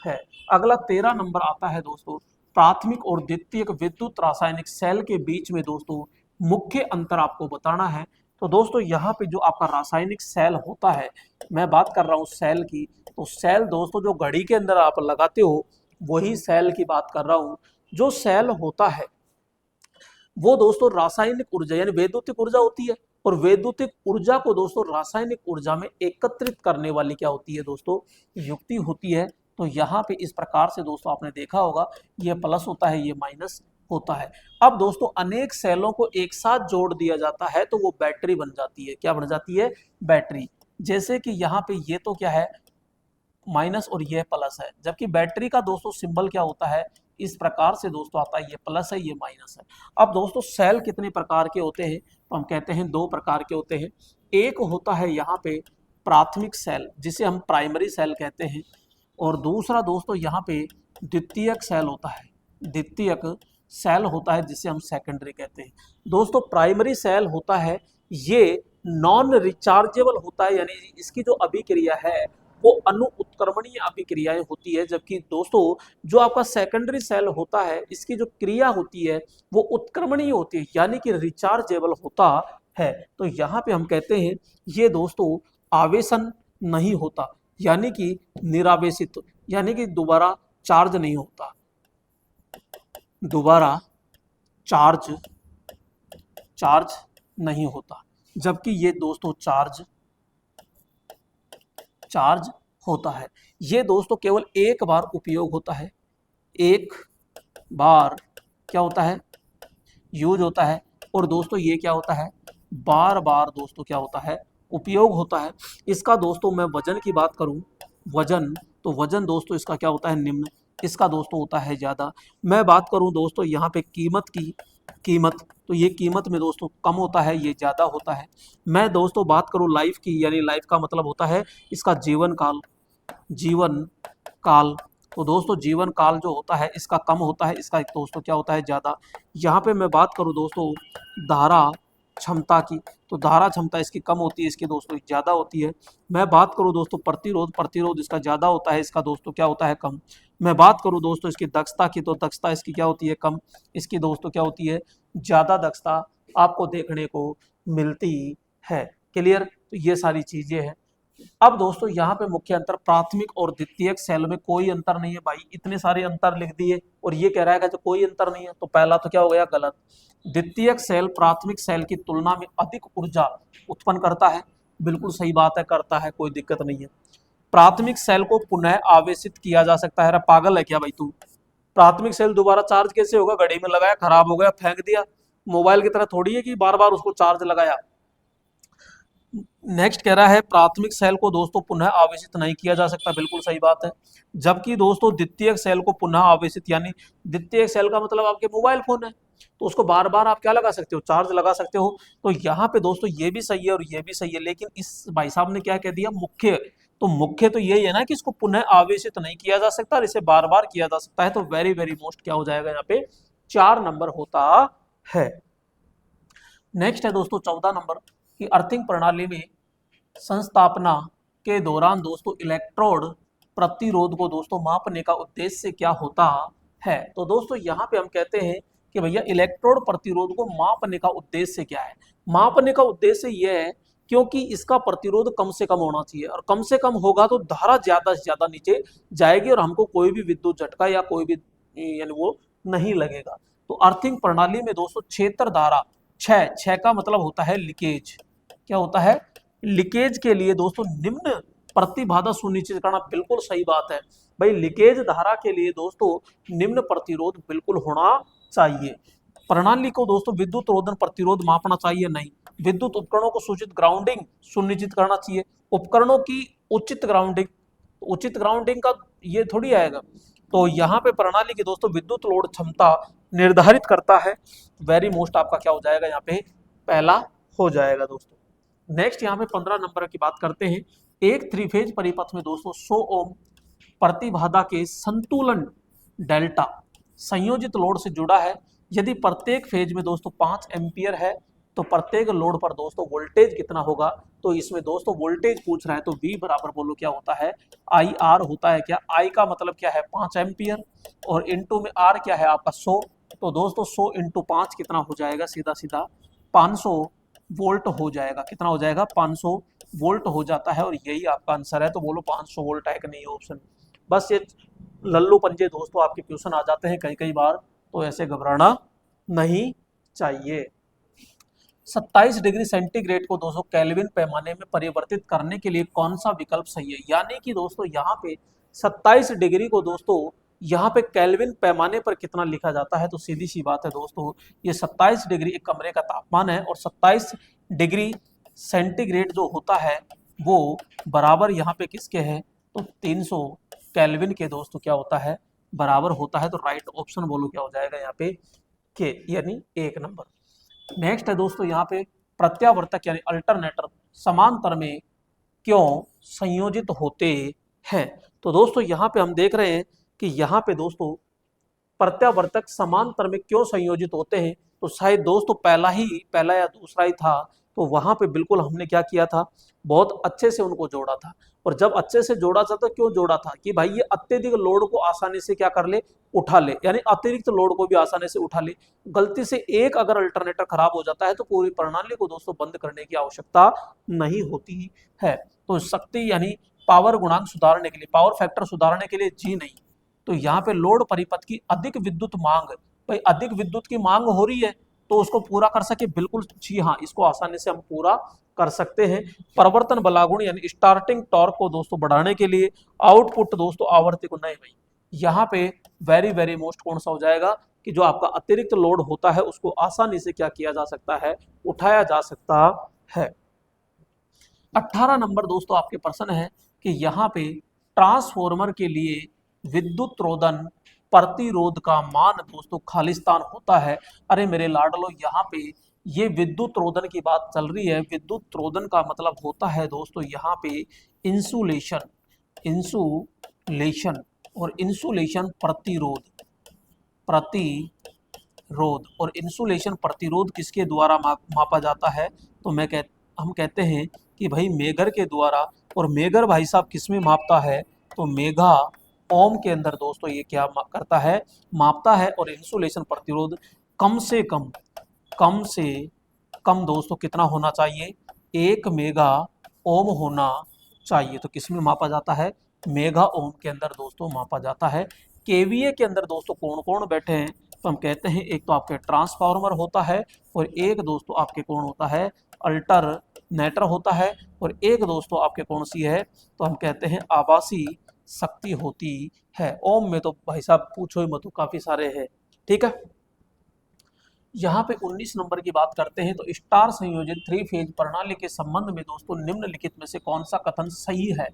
है। अगला 13 नंबर आता है दोस्तों, प्राथमिक और द्वितीयक विद्युत रासायनिक सेल के बीच में दोस्तों मुख्य अंतर आपको बताना है। तो दोस्तों यहाँ पे जो आपका रासायनिक सेल होता है, मैं बात कर रहा हूँ सेल की, तो सेल दोस्तों जो घड़ी के अंदर आप लगाते हो वही सेल की बात कर रहा हूँ। जो सेल होता है वो दोस्तों रासायनिक ऊर्जा यानी वैद्युतिक ऊर्जा होती है, और वैद्युतिक ऊर्जा को दोस्तों रासायनिक ऊर्जा में एकत्रित करने वाली क्या होती है दोस्तों, युक्ति होती है। तो यहाँ पे इस प्रकार से दोस्तों आपने देखा होगा, ये प्लस होता है, ये माइनस होता है। अब दोस्तों अनेक सेलों को एक साथ जोड़ दिया जाता है तो वो बैटरी बन जाती है। क्या बन जाती है, बैटरी। जैसे कि यहाँ पे ये तो क्या है, माइनस, और ये प्लस है, जबकि बैटरी का दोस्तों सिंबल क्या होता है, इस प्रकार से दोस्तों आता है, ये प्लस है, ये माइनस है। अब दोस्तों सेल कितने प्रकार के होते हैं, तो हम कहते हैं 2 प्रकार के होते हैं। एक होता है यहाँ पे प्राथमिक सेल जिसे हम प्राइमरी सेल कहते हैं, और दूसरा दोस्तों यहाँ पे द्वितीयक सेल होता है, द्वितीयक सेल होता है जिसे हम सेकेंडरी कहते हैं। दोस्तों प्राइमरी सेल होता है ये नॉन रिचार्जेबल होता है, यानी इसकी जो अभिक्रिया है वो अणु उत्क्रमणीय अभिक्रियाएं होती है, जबकि दोस्तों जो आपका सेकेंडरी सेल होता है इसकी जो क्रिया होती है वो उत्क्रमणीय होती है, यानी कि रिचार्जेबल होता है। तो यहाँ पे हम कहते हैं ये दोस्तों आवेशन नहीं होता, यानी कि निरावेशित, यानी कि दोबारा चार्ज नहीं होता, दोबारा चार्ज चार्ज नहीं होता। जबकि ये दोस्तों चार्ज चार्ज होता है। ये दोस्तों केवल एक बार उपयोग होता है, एक बार क्या होता है, यूज होता है। और दोस्तों ये क्या होता है, बार बार दोस्तों क्या होता है, उपयोग होता है। इसका दोस्तों मैं वजन की बात करूं, वजन, तो वजन दोस्तों इसका क्या होता है, निम्न, इसका दोस्तों होता है ज्यादा। मैं बात करूं दोस्तों यहाँ पे कीमत की, कीमत, तो ये कीमत में दोस्तों कम होता है, ये ज्यादा होता है। मैं दोस्तों बात करूं लाइफ की, यानी लाइफ का मतलब होता है इसका जीवन काल, जीवन काल, तो दोस्तों जीवन काल जो होता है इसका कम होता है, इसका दोस्तों क्या होता है, ज्यादा। यहाँ पे मैं बात करूँ दोस्तों धारा क्षमता की, तो धारा क्षमता इसकी कम होती है, इसकी दोस्तों ज्यादा होती है। मैं बात करूँ दोस्तों प्रतिरोध, प्रतिरोध इसका ज्यादा होता है, इसका दोस्तों क्या होता है, कम। मैं बात करूँ दोस्तों इसकी दक्षता की, तो दक्षता इसकी क्या होती है, कम, इसकी दोस्तों क्या होती है, ज्यादा दक्षता आपको देखने को मिलती है। क्लियर, तो ये सारी चीजें हैं। अब दोस्तों यहाँ पे मुख्य अंतर, प्राथमिक और द्वितीयक सेल में कोई अंतर नहीं है भाई, इतने सारे अंतर लिख दिए और ये कह रहा है कि कोई अंतर नहीं है, तो पहला तो क्या हो गया, गलत। द्वितीयक सेल प्राथमिक सेल की तुलना में अधिक ऊर्जा उत्पन्न करता है, बिल्कुल सही बात है, करता है, कोई दिक्कत नहीं है। प्राथमिक सेल को पुनः आवेशित किया जा सकता है। अरे पागल है क्या भाई तू, प्राथमिक सेल दोबारा चार्ज कैसे होगा, घड़ी में लगाया, खराब हो गया, फेंक दिया। मोबाइल की तरह थोड़ी है कि बार बार उसको चार्ज लगाया। नेक्स्ट कह रहा है प्राथमिक सेल को दोस्तों पुनः आवेशित नहीं किया जा सकता, बिल्कुल सही बात है। जबकि दोस्तों द्वितीयक सेल को पुनः आवेशित, यानी द्वितीयक सेल का मतलब आपके मोबाइल फोन है, तो उसको बार बार आप क्या लगा सकते हो, चार्ज लगा सकते हो। तो यहाँ पे दोस्तों ये भी सही है और ये भी सही है, लेकिन इस भाई साहब ने क्या कह दिया, मुख्य, तो मुख्य तो यही है ना कि इसको पुनः आवेशित नहीं किया जा सकता और इसे बार बार किया जा सकता है। तो वेरी वेरी मोस्ट क्या हो जाएगा, यहाँ पे 4 नंबर होता है। नेक्स्ट है दोस्तों 14 नंबर की अर्थिंग प्रणाली में संस्थापना के दौरान दोस्तों इलेक्ट्रोड प्रतिरोध को दोस्तों मापने का उद्देश्य क्या होता है। तो दोस्तों यहाँ पे हम कहते हैं कि भैया इलेक्ट्रोड प्रतिरोध को मापने का उद्देश्य क्या है। मापने का उद्देश्य यह है क्योंकि इसका प्रतिरोध कम से कम होना चाहिए, और कम से कम होगा तो धारा ज्यादा से ज्यादा नीचे जाएगी और हमको कोई भी विद्युत झटका या कोई भी यानी वो नहीं लगेगा। तो अर्थिंग प्रणाली में दोस्तों क्षेत्र धारा 6 का मतलब होता है लीकेज, क्या होता है, लीकेज के लिए दोस्तों निम्न प्रतिबाधा सुनिश्चित करना, बिल्कुल सही बात है भाई। लीकेज धारा के लिए दोस्तों निम्न प्रतिरोध बिल्कुल होना चाहिए। प्रणाली को दोस्तों विद्युत रोधन प्रतिरोध मापना चाहिए, नहीं। विद्युत उपकरणों को सूचित ग्राउंडिंग सुनिश्चित करना चाहिए, उपकरणों की उचित ग्राउंडिंग, उचित ग्राउंडिंग का ये थोड़ी आएगा। तो यहाँ पे प्रणाली की दोस्तों विद्युत लोड क्षमता निर्धारित करता है। वेरी मोस्ट आपका क्या हो जाएगा, यहाँ पे पहला हो जाएगा दोस्तों। नेक्स्ट यहाँ पे 15 नंबर की बात करते हैं। एक 3 फेज परिपथ में दोस्तों 100 ओम प्रतिबाधा के संतुलन डेल्टा संयोजित लोड से जुड़ा है। यदि प्रत्येक फेज में दोस्तों 5 एम्पियर है तो प्रत्येक लोड पर दोस्तों वोल्टेज कितना होगा। तो इसमें दोस्तों वोल्टेज पूछ रहा है, तो V बराबर बोलो क्या होता है, IR होता है। क्या I का मतलब क्या है, 5 एम्पियर, और इंटू में R क्या है आपका 100। तो दोस्तों 100 इंटू 5 कितना हो जाएगा, सीधा सीधा 500 वोल्ट हो जाएगा। कितना हो जाएगा, 500 वोल्ट हो जाता है, और यही आपका आंसर है। तो बोलो 500 वोल्ट है कि नहीं ऑप्शन। बस ये लल्लू पंजे दोस्तों आपके क्वेश्चन आ जाते हैं कई कई बार, तो ऐसे घबराना नहीं चाहिए। 27 डिग्री सेंटीग्रेड को 200 केल्विन पैमाने में परिवर्तित करने के लिए कौन सा विकल्प सही है। यानी कि दोस्तों यहाँ पे 27 डिग्री को दोस्तों यहाँ पे केल्विन पैमाने पर कितना लिखा जाता है, तो सीधी सी बात है दोस्तों, ये 27 डिग्री एक कमरे का तापमान है, और 27 डिग्री सेंटीग्रेड जो होता है वो बराबर यहाँ पे किसके है, तो 300 केल्विन के दोस्तों क्या होता है, बराबर होता है। तो राइट ऑप्शन बोलो क्या हो जाएगा यहाँ पे, के, यानी 1 नंबर। नेक्स्ट है दोस्तों यहाँ पे प्रत्यावर्तक यानी अल्टरनेटर समांतर में क्यों संयोजित होते हैं। तो दोस्तों यहाँ पे हम देख रहे हैं कि यहाँ पे दोस्तों प्रत्यावर्तक समांतर में क्यों संयोजित होते हैं। तो शायद दोस्तों पहला या दूसरा ही था, तो वहां पे बिल्कुल हमने क्या किया था, बहुत अच्छे से उनको जोड़ा था। और जब अच्छे से जोड़ा था तो क्यों जोड़ा था, कि भाई ये अत्यधिक लोड को आसानी से क्या कर ले, उठा ले, यानी अतिरिक्त लोड को भी आसानी से उठा ले। गलती से एक अगर अल्टरनेटर खराब हो जाता है तो पूरी प्रणाली को दोस्तों बंद करने की आवश्यकता नहीं होती है। तो शक्ति यानी पावर गुणांक सुधारने के लिए, पावर फैक्टर सुधारने के लिए जी नहीं। तो यहाँ पे लोड परिपथ की अधिक विद्युत मांग, भाई अधिक विद्युत की मांग हो रही है तो उसको पूरा कर सके, बिल्कुल जी हाँ, इसको आसानी से हम पूरा कर सकते हैं। परिवर्तन बलागुण यानी स्टार्टिंग टॉर्क को दोस्तों बढ़ाने के लिए, आउटपुट दोस्तों आवर्ती को नहीं, भाई यहाँ पे वेरी वेरी मोस्ट कौन सा हो जाएगा कि जो आपका अतिरिक्त लोड होता है उसको आसानी से क्या किया जा सकता है, उठाया जा सकता है। 18 नंबर दोस्तों आपके प्रश्न है कि यहाँ पे ट्रांसफॉर्मर के लिए विद्युत रोधन प्रतिरोध का मान दोस्तों खालिस्तान होता है। अरे मेरे लाडलो, यहाँ पे ये विद्युत रोधन की बात चल रही है। विद्युत रोधन का मतलब होता है दोस्तों यहाँ पे इंसुलेशन, इंसुलेशन और इंसुलेशन प्रतिरोध, प्रतिरोध और इंसुलेशन प्रतिरोध किसके द्वारा मापा जाता है? तो हम कहते हैं कि भाई मेगर के द्वारा। और मेगर भाई साहब किसमें मापता है? तो मेगा ओम के अंदर दोस्तों ये क्या करता है, मापता है। और इंसुलेशन प्रतिरोध कम से कम दोस्तों कितना होना चाहिए? 1 मेगा ओम होना चाहिए। तो किसमें मापा जाता है? मेगा ओम के अंदर दोस्तों मापा जाता है। केवीए के अंदर दोस्तों कौन कौन बैठे हैं? तो हम कहते हैं एक तो आपके ट्रांसफार्मर होता है और एक दोस्तों आपके कौन होता है? अल्टरनेटर होता है। और एक दोस्तों आपके कौन सी है? तो हम कहते हैं आभासी शक्ति होती है। ओम में तो भाई साहब पूछो ही मत, काफी सारे हैं। ठीक है, यहाँ पे 19 नंबर की बात करते हैं। तो स्टार संयोजित 3 फेज प्रणाली के संबंध में दोस्तों निम्नलिखित में से कौन सा कथन सही है?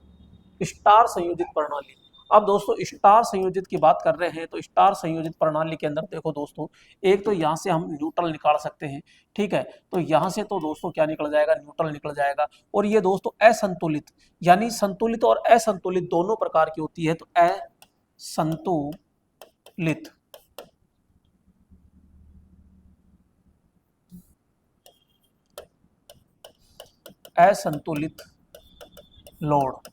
स्टार संयोजित प्रणाली। अब दोस्तों स्टार संयोजित की बात कर रहे हैं तो स्टार संयोजित प्रणाली के अंदर देखो दोस्तों, एक तो यहाँ से हम न्यूट्रल निकाल सकते हैं। ठीक है, तो यहाँ से तो दोस्तों क्या निकल जाएगा? न्यूट्रल निकल जाएगा। और ये दोस्तों असंतुलित, यानी संतुलित और असंतुलित दोनों प्रकार की होती है। तो असंतुलित, असंतुलित लोड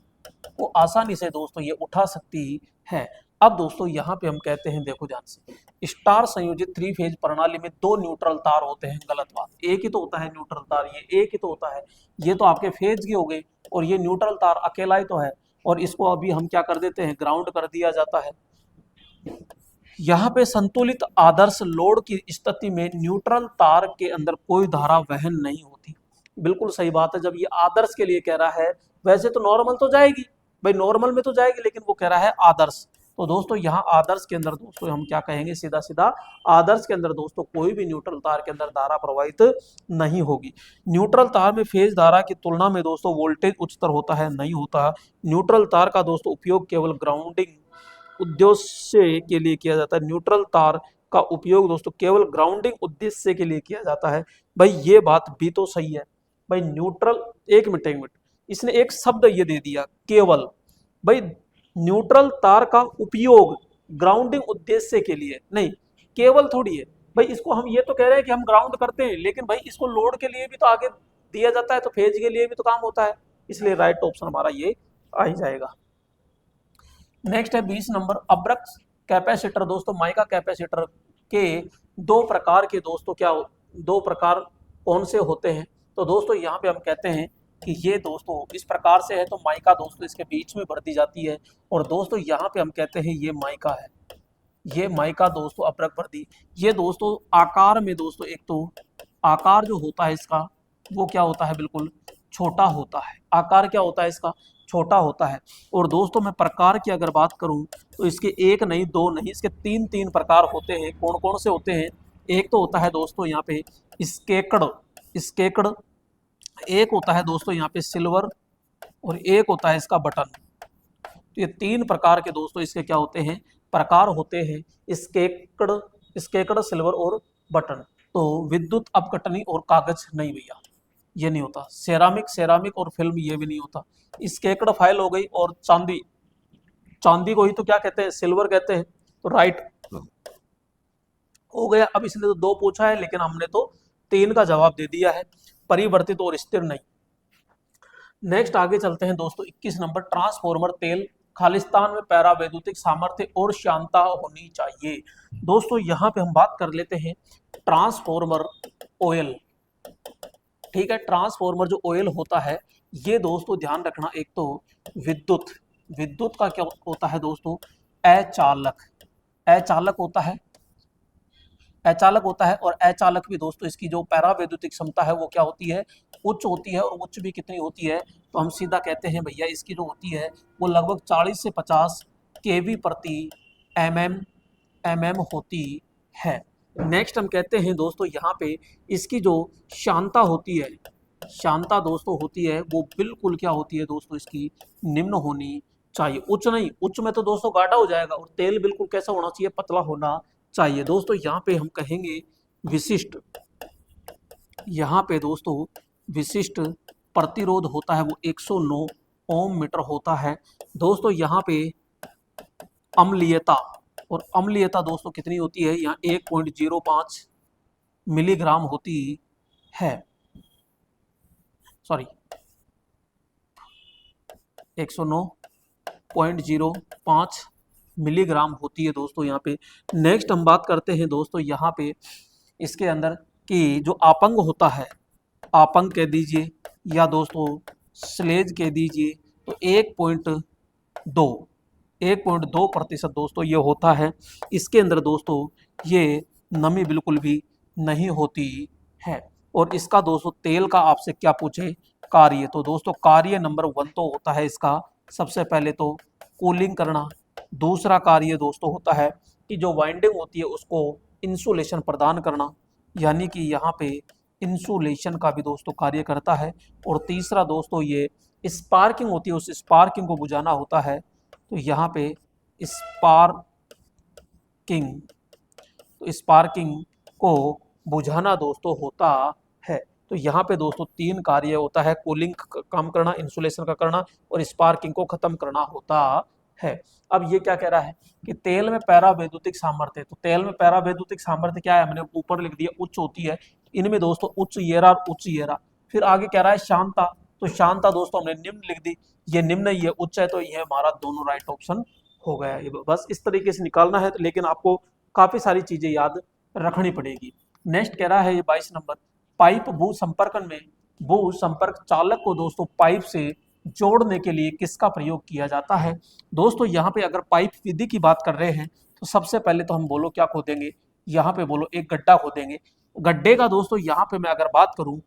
को आसानी से दोस्तों ये उठा सकती है। अब दोस्तों यहाँ पे हम कहते हैं, देखो ध्यान से, स्टार संयोजित 3 फेज प्रणाली में 2 न्यूट्रल तार होते हैं। गलत बात, एक ही तो होता है न्यूट्रल तार, ये एक ही तो होता है। ये तो आपके फेज के हो गए और ये न्यूट्रल तार अकेला ही तो है। और इसको अभी हम क्या कर देते हैं? ग्राउंड कर दिया जाता है। यहाँ पे संतुलित आदर्श लोड की स्थिति में न्यूट्रल तार के अंदर कोई धारा वहन नहीं होती। बिल्कुल सही बात है। जब ये आदर्श के लिए कह रहा है, वैसे तो नॉर्मल तो जाएगी भाई, नॉर्मल में तो जाएगी, लेकिन वो कह रहा है आदर्श। तो दोस्तों यहाँ आदर्श के अंदर दोस्तों हम क्या कहेंगे? सीधा सीधा आदर्श के अंदर दोस्तों कोई भी न्यूट्रल तार के अंदर धारा प्रवाहित नहीं होगी। न्यूट्रल तार में फेज धारा की तुलना में दोस्तों वोल्टेज उच्चतर होता है? नहीं होता। न्यूट्रल तार का दोस्तों उपयोग केवल ग्राउंडिंग उद्देश्य के लिए किया जाता है। न्यूट्रल तार का उपयोग दोस्तों केवल ग्राउंडिंग उद्देश्य के लिए किया जाता है। भाई ये बात भी तो सही है भाई। न्यूट्रल, एक मिनट, इसने एक शब्द ये दे दिया केवल। भाई न्यूट्रल तार का उपयोग ग्राउंडिंग उद्देश्य के लिए, नहीं केवल थोड़ी है भाई। इसको हम ये तो कह रहे हैं कि हम ग्राउंड करते हैं, लेकिन भाई इसको लोड के लिए भी तो आगे दिया जाता है, तो फेज के लिए भी तो काम होता है। इसलिए राइट ऑप्शन हमारा ये आ ही जाएगा। नेक्स्ट है 20 नंबर, अब्रक्त कैपेसिटर। दोस्तों माइका कैपेसिटर के 2 प्रकार के दोस्तों क्या 2 प्रकार कौन से होते हैं? तो दोस्तों यहाँ पे हम कहते हैं कि ये दोस्तों इस प्रकार से है। तो माइका दोस्तों इसके बीच में भर दी जाती है। और दोस्तों यहाँ पे हम कहते हैं ये माइका है, ये माइका दोस्तों अब्रक वर्दी। ये दोस्तों आकार में दोस्तों, एक तो आकार जो होता है इसका वो क्या होता है? बिल्कुल छोटा होता है। आकार क्या होता है इसका? छोटा होता है। और दोस्तों मैं प्रकार की अगर बात करूं तो इसके 1 नहीं 2 नहीं, इसके 3 प्रकार होते हैं। कौन कौन से होते हैं? एक तो होता है दोस्तों यहाँ पे स्केकड़, स्केकड़। एक होता है दोस्तों यहाँ पे सिल्वर, और एक होता है इसका बटन। तो ये 3 प्रकार के दोस्तों इसके क्या होते हैं? प्रकार होते हैं। स्केकड़, स्केकड़, सिल्वर और बटन। तो विद्युत अपकटनी और कागज नहीं भैया, ये नहीं होता। सेरामिक, सेरामिक और फिल्म ये भी नहीं होता। स्केकड़ फाइल हो गई। और चांदी, चांदी को ही तो क्या कहते हैं? सिल्वर कहते हैं। तो राइट हो गया। अब इसने तो 2 पूछा है, लेकिन हमने तो 3 का जवाब दे दिया है, परिवर्तित और स्थिर नहीं। नेक्स्ट आगे चलते हैं दोस्तों 21 नंबर, ट्रांसफॉर्मर तेल खालिस्तान में पैरा वैद्युतिक सामर्थ्य और श्यानता होनी चाहिए। दोस्तों यहाँ पे हम बात कर लेते हैं ट्रांसफॉर्मर ऑयल। ठीक है, ट्रांसफॉर्मर जो ऑयल होता है ये दोस्तों ध्यान रखना, एक तो विद्युत, विद्युत का क्या होता है दोस्तों, अचालक, अचालक होता है, अचालक होता है। और अचालक भी दोस्तों इसकी जो पैरावैद्युतिक क्षमता है वो क्या होती है, उच्च होती है। और उच्च भी कितनी होती है, तो हम सीधा कहते हैं भैया इसकी जो होती है वो लगभग 40 से 50 केवी प्रति एमएम होती है। नेक्स्ट हम कहते हैं दोस्तों यहाँ पे इसकी जो शांता होती है, शांता दोस्तों होती है वो बिल्कुल क्या होती है दोस्तों, इसकी निम्न होनी चाहिए, उच्च नहीं। उच्च में तो दोस्तों गाढ़ा हो जाएगा। और तेल बिल्कुल कैसा होना चाहिए, पतला होना चाहिए। दोस्तों यहाँ पे हम कहेंगे विशिष्ट, यहाँ पे दोस्तों विशिष्ट प्रतिरोध होता है वो 109 ओम मीटर होता है। दोस्तों यहाँ पे अम्लीयता, और अम्लीयता दोस्तों कितनी होती है, यहाँ 1.05 मिलीग्राम होती है, सॉरी 109.05 मिलीग्राम होती है दोस्तों यहाँ पे। नेक्स्ट हम बात करते हैं दोस्तों यहाँ पे इसके अंदर कि जो आपंग होता है, आपंग कह दीजिए या दोस्तों स्लेज कह दीजिए, तो 1.2% दोस्तों ये होता है। इसके अंदर दोस्तों ये नमी बिल्कुल भी नहीं होती है। और इसका दोस्तों तेल का आपसे क्या पूछे कार्य, तो दोस्तों कार्य नंबर 1 तो होता है इसका सबसे पहले तो कूलिंग करना। दूसरा कार्य दोस्तों होता है कि जो वाइंडिंग होती है उसको इंसुलेशन प्रदान करना, यानी कि यहाँ पे इंसुलेशन का भी दोस्तों कार्य करता है। और तीसरा दोस्तों ये स्पार्किंग होती है, उस स्पार्किंग को बुझाना होता है। तो यहाँ पे स्पार्किंग, तो स्पार्किंग को बुझाना दोस्तों होता है। तो यहाँ पे दोस्तों 3 कार्य होता है, कूलिंग काम करना, इंसुलेशन का करना और स्पार्किंग को खत्म करना होता है। अब ये क्या कह रहा है कि तेल में पैरावैद्युतिक सामर्थ्य, तो तेल में पैरावैद्युतिक सामर्थ्य क्या है, हमने ऊपर लिख दिया उच्च होती है। इनमें दोस्तों उच्च ये रहा, उच्च ये रहा। फिर आगे कह रहा है शांता, तो शांता दोस्तों हमने निम्न लिख दी, ये निम्न ये उच्च है, तो ये हमारा दोनों राइट ऑप्शन हो गया। ये बस इस तरीके से निकालना है, लेकिन आपको काफी सारी चीजें याद रखनी पड़ेगी। नेक्स्ट कह रहा है ये 22 नंबर, पाइप भू संपर्कन में भू संपर्क चालक को दोस्तों पाइप से जोड़ने के लिए किसका प्रयोग किया जाता है। दोस्तों यहाँ पे अगर पाइप विधि की बात कर रहे हैं तो सबसे पहले तो हम बोलो क्या खोदेंगे, यहाँ पे बोलो एक गड्ढा खोदेंगे। गड्ढे का दोस्तों यहाँ पे मैं अगर बात करूं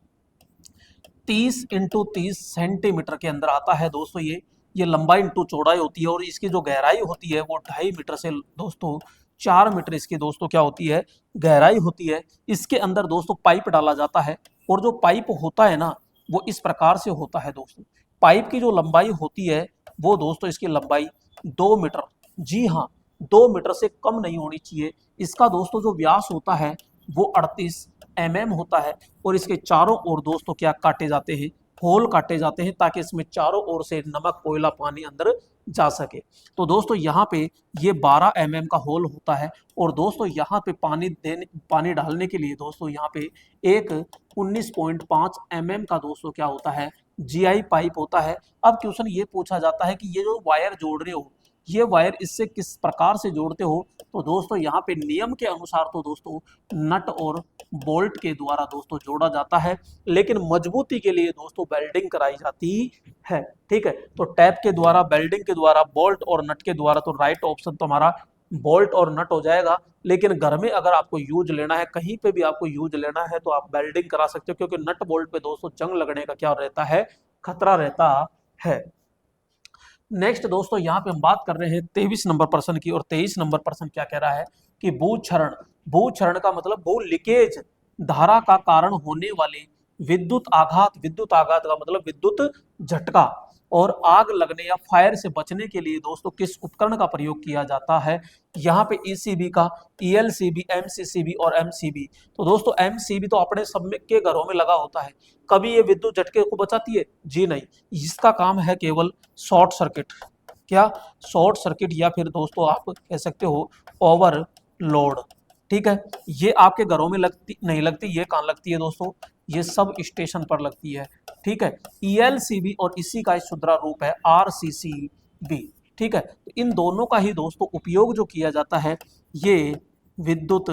30 इंटू 30 सेंटीमीटर के अंदर आता है दोस्तों। ये लंबाई इंटू चौड़ाई होती है। और इसकी जो गहराई होती है वो 2.5 मीटर से दोस्तों 4 मीटर इसकी दोस्तों क्या होती है, गहराई होती है। इसके अंदर दोस्तों पाइप डाला जाता है। और जो पाइप होता है ना वो इस प्रकार से होता है दोस्तों, पाइप की जो लंबाई होती है वो दोस्तों इसकी लंबाई 2 मीटर, जी हाँ 2 मीटर से कम नहीं होनी चाहिए। इसका दोस्तों जो व्यास होता है वो 38 mm होता है। और इसके चारों ओर दोस्तों क्या काटे जाते हैं, होल काटे जाते हैं, ताकि इसमें चारों ओर से नमक कोयला पानी अंदर जा सके। तो दोस्तों यहाँ पे ये 12 mm का होल होता है। और दोस्तों यहाँ पे पानी डालने के लिए दोस्तों यहाँ पे एक 19.5 mm का दोस्तों क्या होता है, GI पाइप होता है। अब क्वेश्चन ये पूछा जाता है कि ये जो वायर जोड़ रहे हो, ये वायर इससे किस प्रकार से जोड़ते हो। तो दोस्तों यहाँ पे नियम के अनुसार तो दोस्तों नट और बोल्ट के द्वारा दोस्तों जोड़ा जाता है, लेकिन मजबूती के लिए दोस्तों वेल्डिंग कराई जाती है। ठीक है, तो टैप के द्वारा, वेल्डिंग के द्वारा, बोल्ट और नट के द्वारा, तो राइट ऑप्शन तो हमारा बोल्ट और नट हो जाएगा। लेकिन घर में अगर आपको यूज लेना है, कहीं पे भी आपको यूज लेना है, तो आप वेल्डिंग करा सकते हो, क्योंकि नट बोल्ट पे दोस्तों जंग लगने का क्या रहता है, खतरा रहता है। नेक्स्ट दोस्तों यहाँ पे हम बात कर रहे हैं 23 नंबर प्रश्न की। और 23 नंबर प्रश्न क्या कह रहा है कि भूक्षरण, भूक्षरण का मतलब भू लीकेज धारा का कारण होने वाले विद्युत आघात, विद्युत आघात का मतलब विद्युत झटका और आग लगने या फायर से बचने के लिए दोस्तों किस उपकरण का प्रयोग किया जाता है। यहाँ पे ECB का, ELCB, MCCB और MCB। तो दोस्तों MCB तो अपने सब के घरों में लगा होता है। कभी ये विद्युत झटके को बचाती है, जी नहीं। इसका काम है केवल शॉर्ट सर्किट, क्या शॉर्ट सर्किट, या फिर दोस्तों आप कह सकते हो ओवरलोड। ठीक है, ये आपके घरों में लगती नहीं लगती, ये कहाँ लगती है दोस्तों, ये सब स्टेशन पर लगती है। ठीक है, ELCB और इसी का शुद्ध रूप है RCCB। ठीक है, तो इन दोनों का ही दोस्तों उपयोग जो किया जाता है ये विद्युत,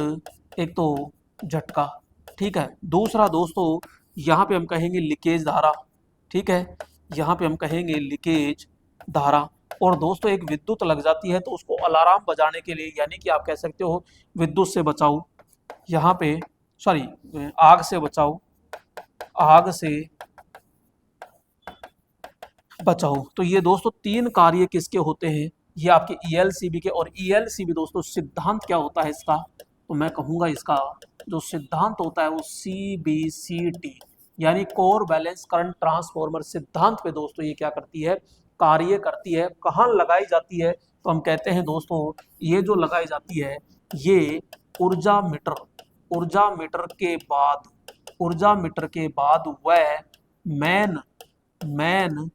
एक तो झटका, ठीक है, दूसरा दोस्तों यहाँ पे हम कहेंगे लीकेज धारा। ठीक है, यहाँ पे हम कहेंगे लीकेज धारा। और दोस्तों एक विद्युत लग जाती है तो उसको अलार्म बजाने के लिए, यानी कि आप कह सकते हो विद्युत से बचाओ, यहाँ पे सॉरी आग से बचाओ, आग से बचाओ। तो ये दोस्तों तीन कार्य किसके होते हैं, ये आपके ईएलसीबी के। और ईएलसीबी दोस्तों सिद्धांत क्या होता है इसका, तो मैं कहूंगा इसका जो सिद्धांत होता है वो CBCT यानी कोर बैलेंस करंट ट्रांसफॉर्मर सिद्धांत पे दोस्तों ये क्या करती है, कार्य करती है। कहाँ लगाई जाती है, तो हम कहते हैं दोस्तों ये जो लगाई जाती है ये ऊर्जा मीटर, ऊर्जा मीटर के बाद, ऊर्जा मीटर के बाद वह man man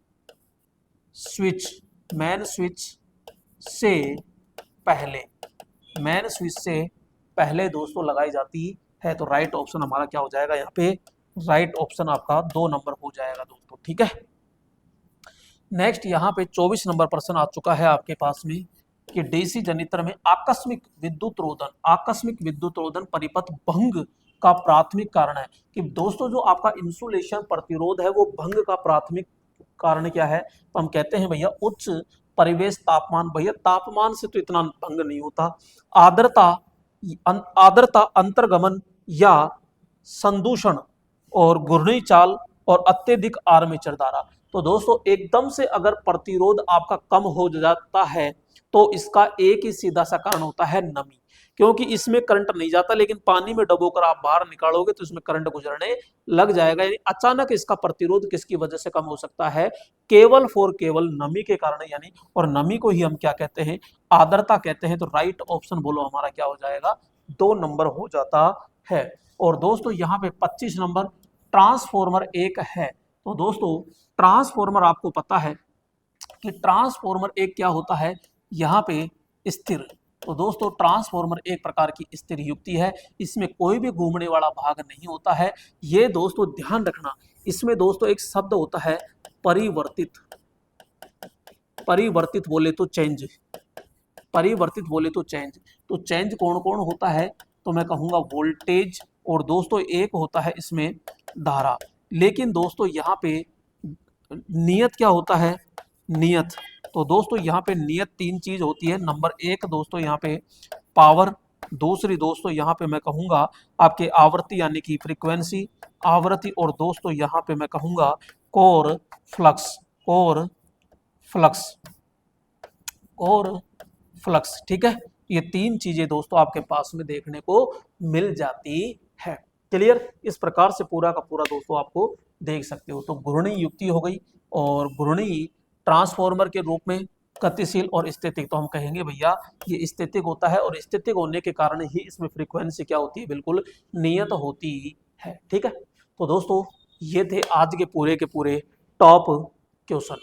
switch, man switch से पहले, मैन स्विच से पहले दोस्तों लगाई जाती है। तो राइट ऑप्शन हमारा क्या हो जाएगा, यहाँ पे राइट ऑप्शन आपका 2 नंबर हो जाएगा दोस्तों, ठीक है। नेक्स्ट यहाँ पे 24 नंबर प्रश्न आ चुका है आपके पास में कि डीसी जनित्र में आकस्मिक विद्युत रोधन, आकस्मिक विद्युत रोधन परिपथ भंग का प्राथमिक कारण है। कि दोस्तों जो आपका इंसुलेशन प्रतिरोध है वो भंग का प्राथमिक कारण क्या है, तो हम कहते हैं भैया उच्च परिवेश तापमान। भैया तापमान से तो इतना भंग नहीं होता। आर्द्रता, आर्द्रता अंतर्गमन या संदूषण और घूर्णी चाल और अत्यधिक आर्मेचर धारा। तो दोस्तों एकदम से अगर प्रतिरोध आपका कम हो जाता है तो इसका एक ही सीधा सा कारण होता है नमी, क्योंकि इसमें करंट नहीं जाता, लेकिन पानी में डुबोकर आप बाहर निकालोगे तो इसमें करंट गुजरने लग जाएगा। यानी अचानक इसका प्रतिरोध किसकी वजह से कम हो सकता है, केवल केवल नमी के कारण। यानी और नमी को ही हम क्या कहते हैं, आर्द्रता कहते हैं। तो राइट ऑप्शन बोलो हमारा क्या हो जाएगा, 2 नंबर हो जाता है। और दोस्तों यहाँ पे 25 नंबर ट्रांसफॉर्मर एक है। तो दोस्तों ट्रांसफॉर्मर आपको पता है कि ट्रांसफॉर्मर एक क्या होता है, यहाँ पे स्थिर। तो दोस्तों ट्रांसफॉर्मर एक प्रकार की स्थिर युक्ति है, इसमें कोई भी घूमने वाला भाग नहीं होता है। ये दोस्तों ध्यान रखना, इसमें दोस्तों एक शब्द होता है परिवर्तित, परिवर्तित बोले तो चेंज, परिवर्तित बोले तो चेंज। तो चेंज कौन कौन होता है, तो मैं कहूंगा वोल्टेज, और दोस्तों एक होता है इसमें धारा। लेकिन दोस्तों यहाँ पे नियत क्या होता है, नियत। तो दोस्तों यहाँ पे नियत 3 चीज होती है। नंबर 1 दोस्तों यहाँ पे पावर, दूसरी दोस्तों यहाँ पे मैं कहूंगा आपके आवृत्ति यानी कि फ्रीक्वेंसी, आवृत्ति, और दोस्तों यहाँ पे मैं कहूंगा core flux, core flux, core flux, ठीक है। ये 3 चीजें दोस्तों आपके पास में देखने को मिल जाती है। क्लियर, इस प्रकार से पूरा का पूरा दोस्तों आपको देख सकते हो। तो घूर्णी युक्ति हो गई, और घूर्णी ट्रांसफॉर्मर के रूप में गतिशील और स्थितिक। तो हम कहेंगे भैया ये स्थितिक होता है, और स्थितिक होने के कारण ही इसमें फ्रीक्वेंसी क्या होती है, बिल्कुल नियत होती है, ठीक है। तो दोस्तों ये थे आज के पूरे टॉप क्वेश्चन,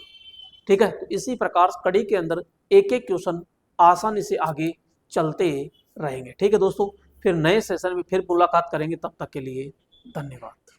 ठीक है। तो इसी प्रकार कड़ी के अंदर एक एक क्वेश्चन आसानी से आगे चलते रहेंगे, ठीक है दोस्तों। फिर नए सेशन में फिर मुलाकात करेंगे, तब तक के लिए धन्यवाद।